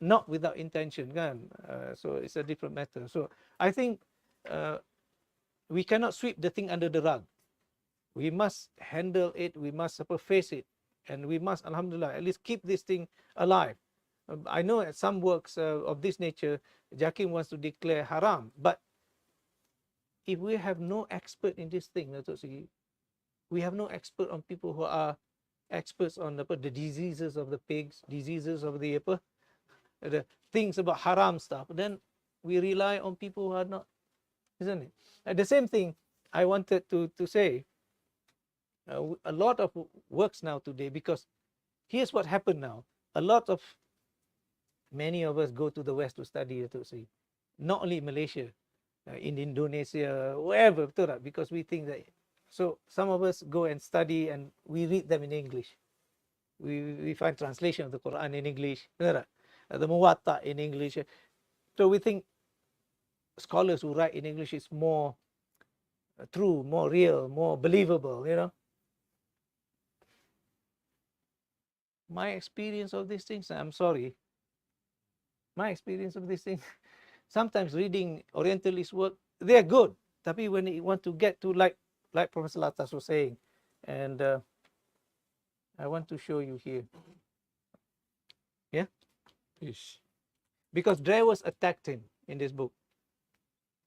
not without intention, kan? So it's a different matter. So I think we cannot sweep the thing under the rug. We must handle it. We must face it, and we must, alhamdulillah, at least keep this thing alive. I know at some works of this nature, Jakim wants to declare haram, but if we have no expert in this thing, Dato' Segi, we have no expert on people who are experts on the diseases of the pigs, diseases of the things about haram stuff, then we rely on people who are not, isn't it? And the same thing I wanted to say, a lot of works now today, because here's what happened now. Many of us go to the West to study, not only in Malaysia, in Indonesia, wherever, because we think that. So some of us go and study and we read them in English. We find translation of the Quran in English, the Muwatta in English. So we think scholars who write in English is more true, more real, more believable, you know. My experience of these things, I'm sorry, my experience of these things, sometimes reading Orientalist work, they're good. Tapi when you want to get to like Professor Latas was saying, and I want to show you here. Yeah?
Ish.
Because Drewers attacked him in this book.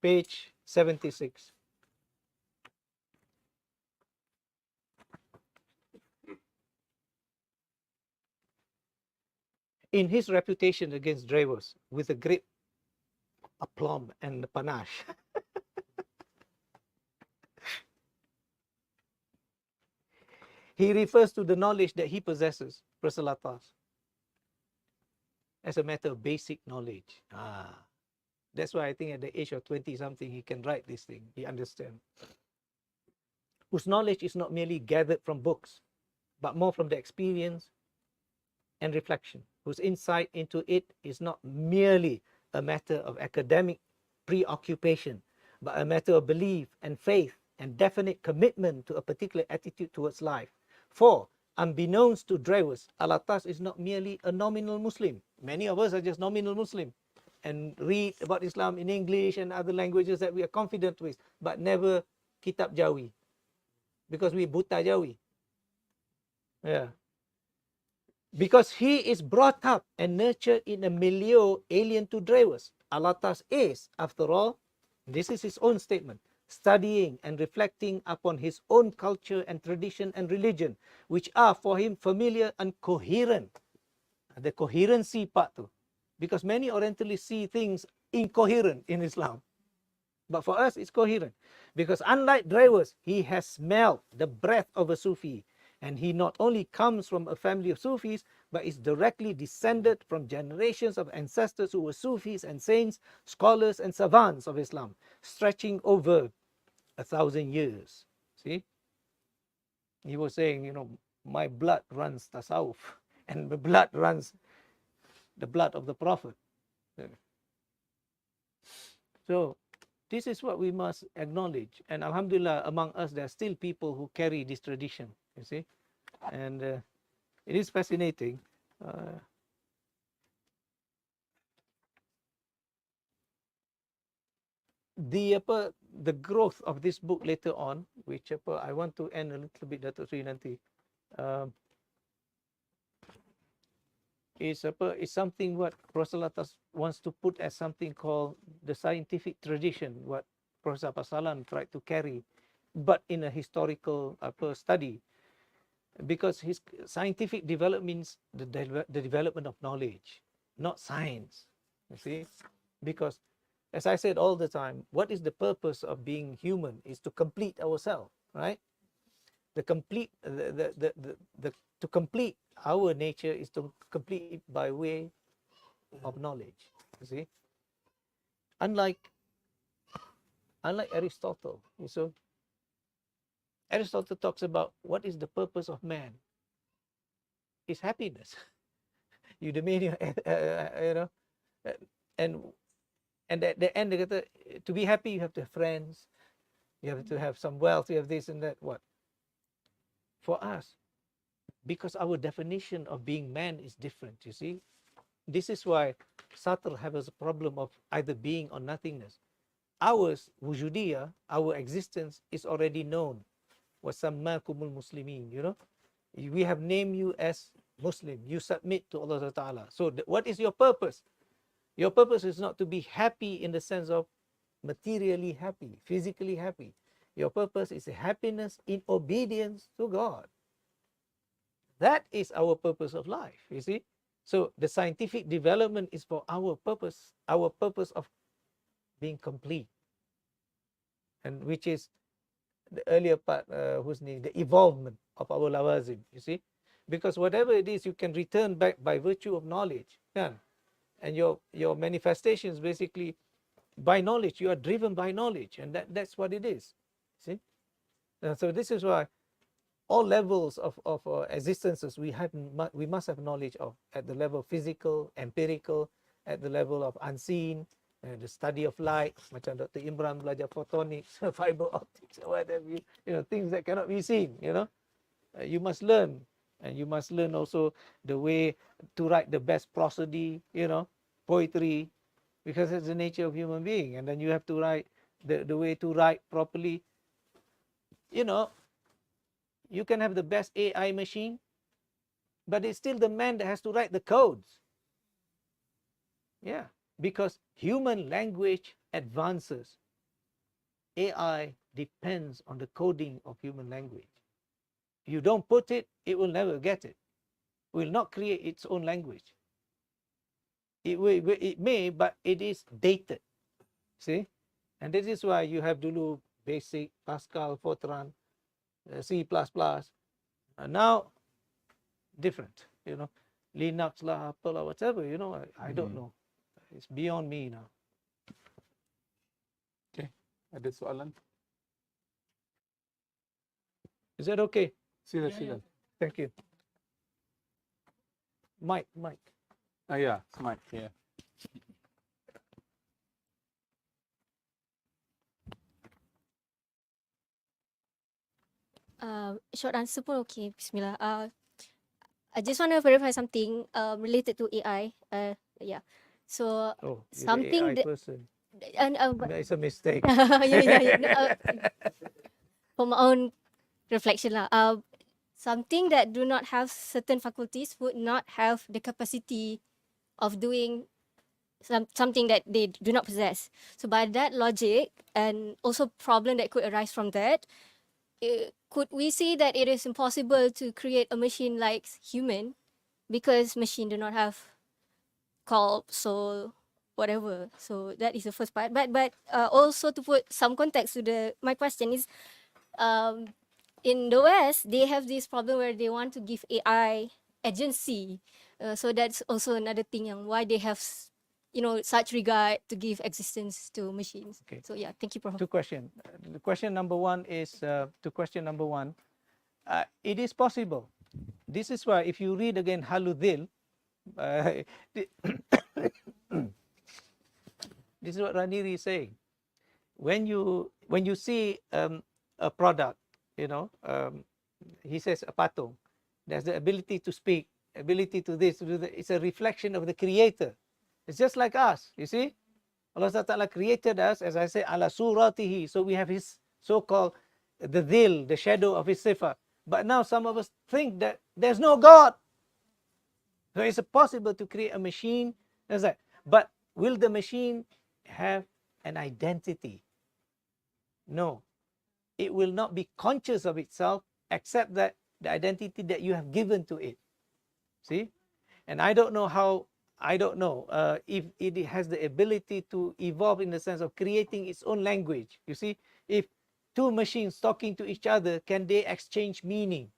Page 76. In his reputation against Drewers, with a great aplomb and panache, he refers to the knowledge that he possesses, Professor Latas, as a matter of basic knowledge. That's why I think at the age of 20-something, he can write this thing. He understands. Whose knowledge is not merely gathered from books, but more from the experience and reflection, whose insight into it is not merely a matter of academic preoccupation, but a matter of belief and faith and definite commitment to a particular attitude towards life. For, unbeknownst to Drewes, Alatas is not merely a nominal Muslim. Many of us are just nominal Muslim and read about Islam in English and other languages that we are confident with, but never kitab Jawi, because we buta Jawi. Yeah. Because he is brought up and nurtured in a milieu alien to Drewes. Alatas is, after all, this is his own statement, studying and reflecting upon his own culture and tradition and religion, which are for him familiar and coherent. The coherency part too. Because many Orientalists see things incoherent in Islam. But for us, it's coherent. Because unlike Drewes, he has smelled the breath of a Sufi. And he not only comes from a family of Sufis, but is directly descended from generations of ancestors who were Sufis and saints, scholars and savants of Islam, stretching over 1,000 years. See? He was saying, you know, my blood runs tasawwuf, and the blood runs the blood of the Prophet. So, this is what we must acknowledge. And alhamdulillah, among us, there are still people who carry this tradition, you see. And it is fascinating. The growth of this book later on, which I want to end a little bit, Dato Sri nanti, is something what Professor Latas wants to put as something called the scientific tradition, what Professor Pasalan tried to carry, but in a historical study. Because his scientific development means the development of knowledge, not science, you see. Because, as I said all the time, what is the purpose of being human is to complete ourselves, right? To complete our nature is to complete it by way of knowledge, you see. Unlike Aristotle, so Aristotle talks about what is the purpose of man. It's happiness. Eudaimonia, you know, and at the end, to be happy, you have to have friends, you have to have some wealth, you have this and that. What? For us, because our definition of being man is different, you see. This is why Sartre has a problem of either being or nothingness. Ours, wujudiyah, our existence is already known. وَسَمَّاكُمُ الْمُسْلِمِينَ, you know. We have named you as Muslim. You submit to Allah Ta'ala. So what is your purpose? Your purpose is not to be happy in the sense of materially happy, physically happy. Your purpose is happiness in obedience to God. That is our purpose of life, you see. So the scientific development is for our purpose of being complete. And which is the earlier part, the evolvement of our lawazim, you see. Because whatever it is, you can return back by virtue of knowledge. Yeah. And your manifestations basically by knowledge. You are driven by knowledge, and that's what it is. See? So this is why all levels of existences we must have knowledge of, at the level of physical, empirical, at the level of unseen, the study of light, macam Dr. Imran belajar photonics, fiber optics, or whatever, you know, things that cannot be seen, you know. You must learn, and you must learn also the way to write the best prosody, you know, poetry, because it's the nature of human being. And then you have to write the way to write properly. You know, you can have the best AI machine, but it's still the man that has to write the codes. Yeah, because human language advances. AI depends on the coding of human language. You don't put it, it will never get it. It will not create its own language. It may, but it is dated. See? And this is why you have dulu basic, Pascal, Fortran, C++. Now, different, you know. Linux lah, Apple or whatever, you know, I don't know. It's beyond me now.
Okay, ada soalan?
Is that okay?
Sila,
Ya,
sila.
ya.
Thank you. Mike.
Yeah, smart. Yeah.
Short answer pun okay. Bismillah. I just want to verify something related to AI. Yeah. So
Oh, you're the
something
AI
that
person.
but,
It's a mistake.
yeah. No, for my own reflection lah. Something that do not have certain faculties would not have the capacity of doing something that they do not possess. So by that logic, and also problem that could arise from that, could we say that it is impossible to create a machine like human because machine do not have call, soul, whatever. So that is the first part. But also to put some context to my question is, in the West they have this problem where they want to give AI agency. So that's also another thing yang why they have such regard to give existence to machines.
Okay.
So yeah, thank you, Prof.
Two questions. The question number one is to question number one. It is possible. This is why if you read again Haludil, this is what Raniri is saying. When you see a product, he says a patung, there's the ability to speak, ability to this, to do that. It's a reflection of the creator. It's just like us, you see. Allah Ta'ala created us, as I say, ala suratihi. So we have his so-called the dhil, the shadow of his sifa. But now some of us think that there's no God. So it's possible to create a machine. That's that. But will the machine have an identity? No. It will not be conscious of itself except that the identity that you have given to it. See? And I don't know if it has the ability to evolve in the sense of creating its own language. You see, if two machines talking to each other, can they exchange meaning?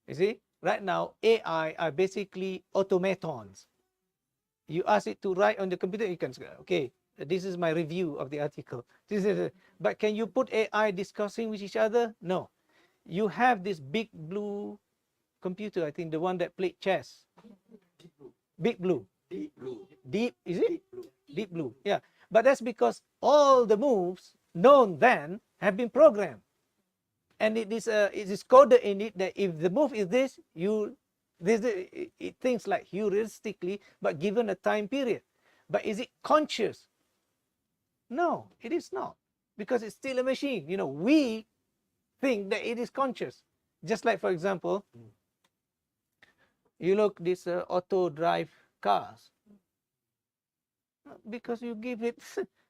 You see, right now AI are basically automatons. You ask it to write on the computer, you can say, okay, this is my review of the article. But can you put AI discussing with each other? No. You have this big blue computer, I think the one that played chess. Big Blue. Deep, is it? Deep Blue. Yeah. But that's because all the moves known then have been programmed. And it is coded in it that if the move is this, it thinks like heuristically, but given a time period. But is it conscious? No, it is not. Because it's still a machine. We think that it is conscious. Just like, for example, you look these auto drive cars, because you give it,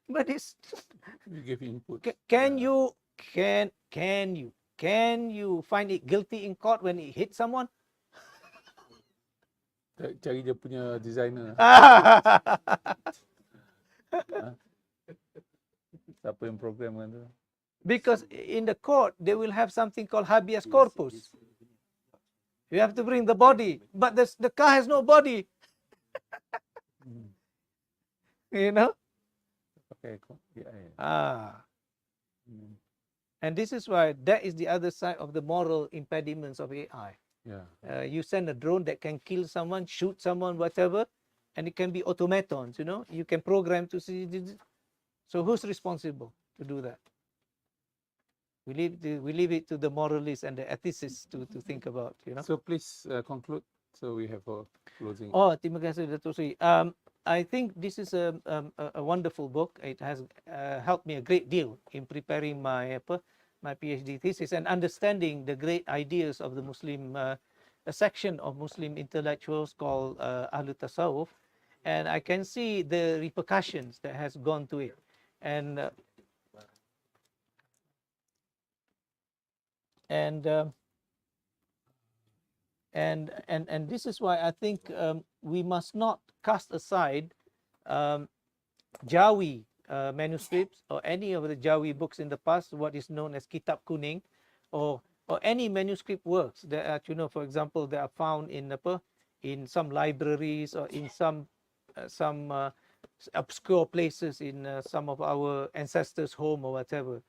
but it's
You give input.
Can you find it guilty in court when it hits someone?
Cari dia punya designer. Siapa yang program kan tu?
Because in the court they will have something called habeas corpus. You have to bring the body, but the car has no body.
Okay, yeah.
And this is why that is the other side of the moral impediments of AI.
Yeah.
You send a drone that can kill someone, shoot someone, whatever, and it can be automatons. You can program to see. So who's responsible to do that? We leave it to the moralists and the ethicists to think about.
So please conclude. So we have a closing.
Oh, terima kasih, Dato. I think this is a wonderful book. It has helped me a great deal in preparing my PhD thesis and understanding the great ideas of the Muslim, a section of Muslim intellectuals called Ahlul Tasawwuf, and I can see the repercussions that has gone to it, and this is why I think we must not cast aside Jawi manuscripts or any of the Jawi books in the past, what is known as Kitab Kuning, or any manuscript works that are, for example, they are found in some libraries or in some obscure places in some of our ancestors' home or whatever.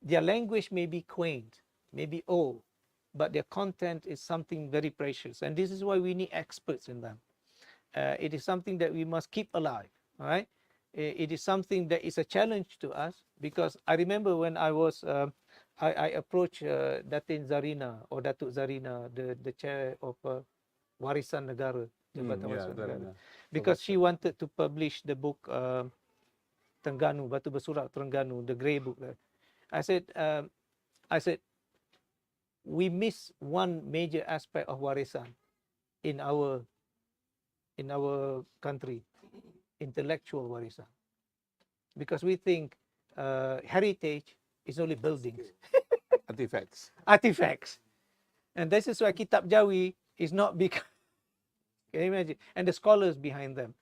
Their language may be quaint, may be old, but their content is something very precious. And this is why we need experts in them. It is something that we must keep alive, all right? It is something that is a challenge to us, because I remember when I was, I approached Datin Zarina or Datuk Zarina, the chair of Warisan Negara, Jabatan Warisan Negara, because she wanted to publish the book Terengganu, Batu Bersurak Terengganu, the grey book. I said, we miss one major aspect of warisan in our country, intellectual warisan, because we think heritage is only buildings, artifacts, and this is why Kitab Jawi is not big. Can you imagine? And the scholars behind them,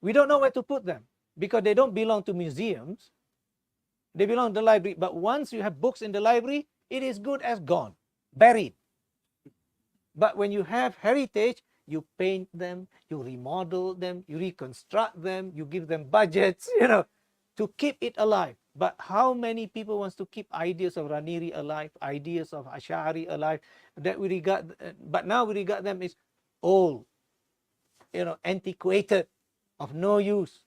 we don't know where to put them because they don't belong to museums. They belong to the library. But once you have books in the library, it is good as gone, buried. But when you have heritage, you paint them, you remodel them, you reconstruct them, you give them budgets, to keep it alive. But how many people wants to keep ideas of Raniri alive, ideas of Ash'ari alive, that we regard, but now we regard them as old, antiquated, of no use.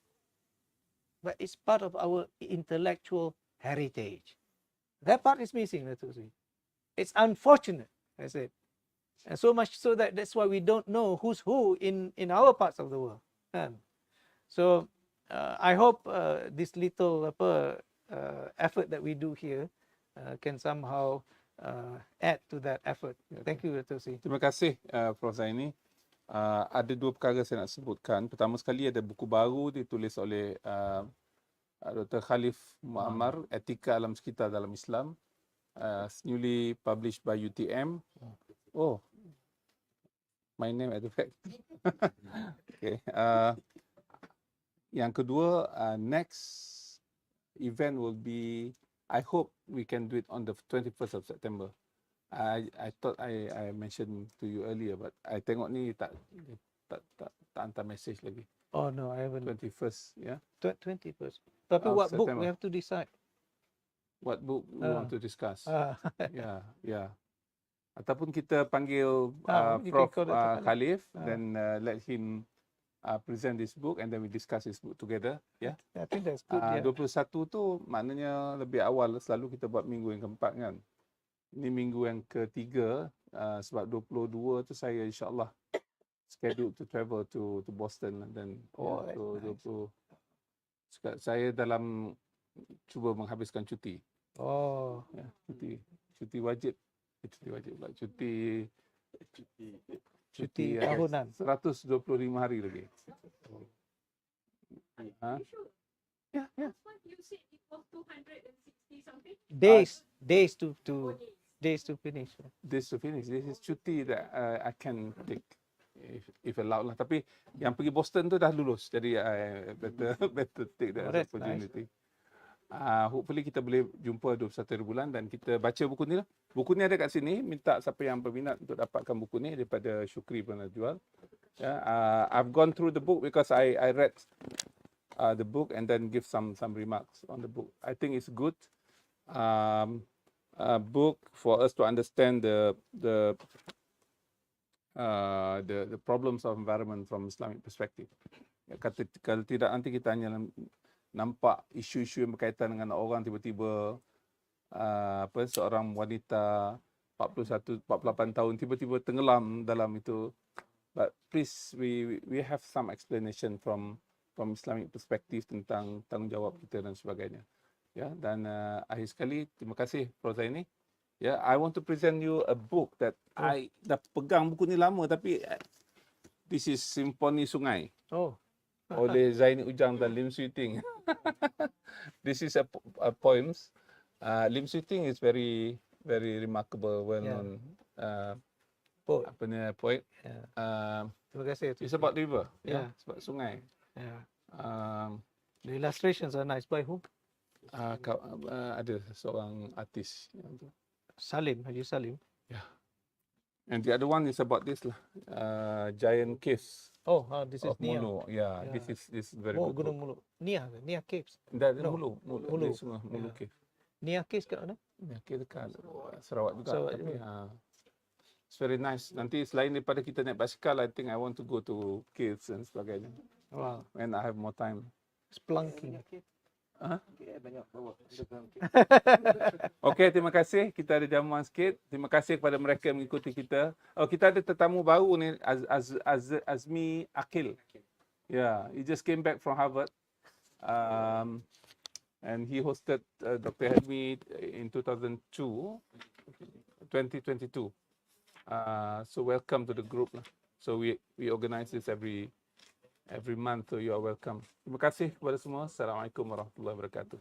But it's part of our intellectual heritage. That part is missing, it's unfortunate, I said. And so much so that that's why we don't know who's who in our parts of the world. So I hope this little effort that we do here can somehow add to that effort. Thank you, Dato.
Terima kasih, Prof. Zaini. Ada dua perkara saya nak sebutkan. Pertama sekali ada buku baru ditulis oleh Dr. Khalif Muammar, Etika Alam Sekitar dalam Islam, newly published by UTM. Oh, my name artifact. Okay. Yang kedua, next event will be, I hope we can do it on the 21st of September. I thought I mentioned to you earlier, but I tengok ni tak hantar message lagi.
Oh no, I haven't.
21st, yeah.
21st. Tapi what book we have to decide?
What book we want to discuss?
Yeah.
Yeah. Ataupun kita panggil Prof. Khalif, then let him present this book and then we discuss this book together. Yeah.
I think that's good.
21 tu maknanya lebih awal, selalu kita buat minggu yang keempat kan. Ini minggu yang ketiga, sebab 22 tu saya insyaAllah scheduled to travel to Boston dan nice. Saya dalam cuba menghabiskan cuti.
Oh,
ya, cuti wajib. Cuti
tahunan.
125 hari lagi.
Yeah. You said it was 260 something.
Days to finish.
Days to finish. This is cuti that I can take if allowed lah. Tapi yang pergi Boston tu dah lulus, jadi better take that opportunity. Nice. Hopefully kita boleh jumpa 21 bulan dan kita baca buku ni lah. Buku ni ada kat sini. Minta siapa yang berminat untuk dapatkan buku ni daripada Syukri pernah jual. I've gone through the book because I read the book and then give some remarks on the book. I think it's good book for us to understand the problems of environment from Islamic perspective. Kalau tidak nanti kita hanya nampak isu-isu yang berkaitan dengan orang tiba-tiba seorang wanita 48 tahun tiba-tiba tenggelam dalam itu. But please we have some explanation from Islamic perspective tentang tanggungjawab kita dan sebagainya. Ya, dan akhir sekali terima kasih Prof. Zaini. Ya, I want to present you a book that I dah pegang buku ni lama tapi this is Simfoni Sungai.
Oh.
Oleh Zaini Ujang dan Lim Swee Ting. This is a poems. Lim Swee Ting is very remarkable, well-known poet.
Terima kasih.
It's about river. Yeah. Sebab sungai.
Yeah. The illustrations are nice. By whom?
Ada seorang artis.
Salim, Haji Salim.
Yeah. And the other one is about this lah. Giant caves.
Oh, this is Nia.
Mulu. Yeah, this is very good.
Gunung Mulu. Nia Caves.
Mulu.
Mulu
Cave.
Nia Caves kat mana?
Nia Cave dekat Sarawak juga.
Sarawak
tapi
juga.
It's very nice. Nanti selain daripada kita naik basikal, I think I want to go to caves dan sebagainya.
Wow.
When I have more time.
Splunking.
Okey, terima kasih. Kita ada jamuan sikit. Terima kasih kepada mereka yang mengikuti kita. Oh, kita ada tetamu baru ni, Azmi Akil. Yeah, he just came back from Harvard. And he hosted Dr. Helmi in 2022. So welcome to the group. So we organize this every month, so you are welcome. Terima kasih kepada semua. Assalamualaikum warahmatullahi wabarakatuh.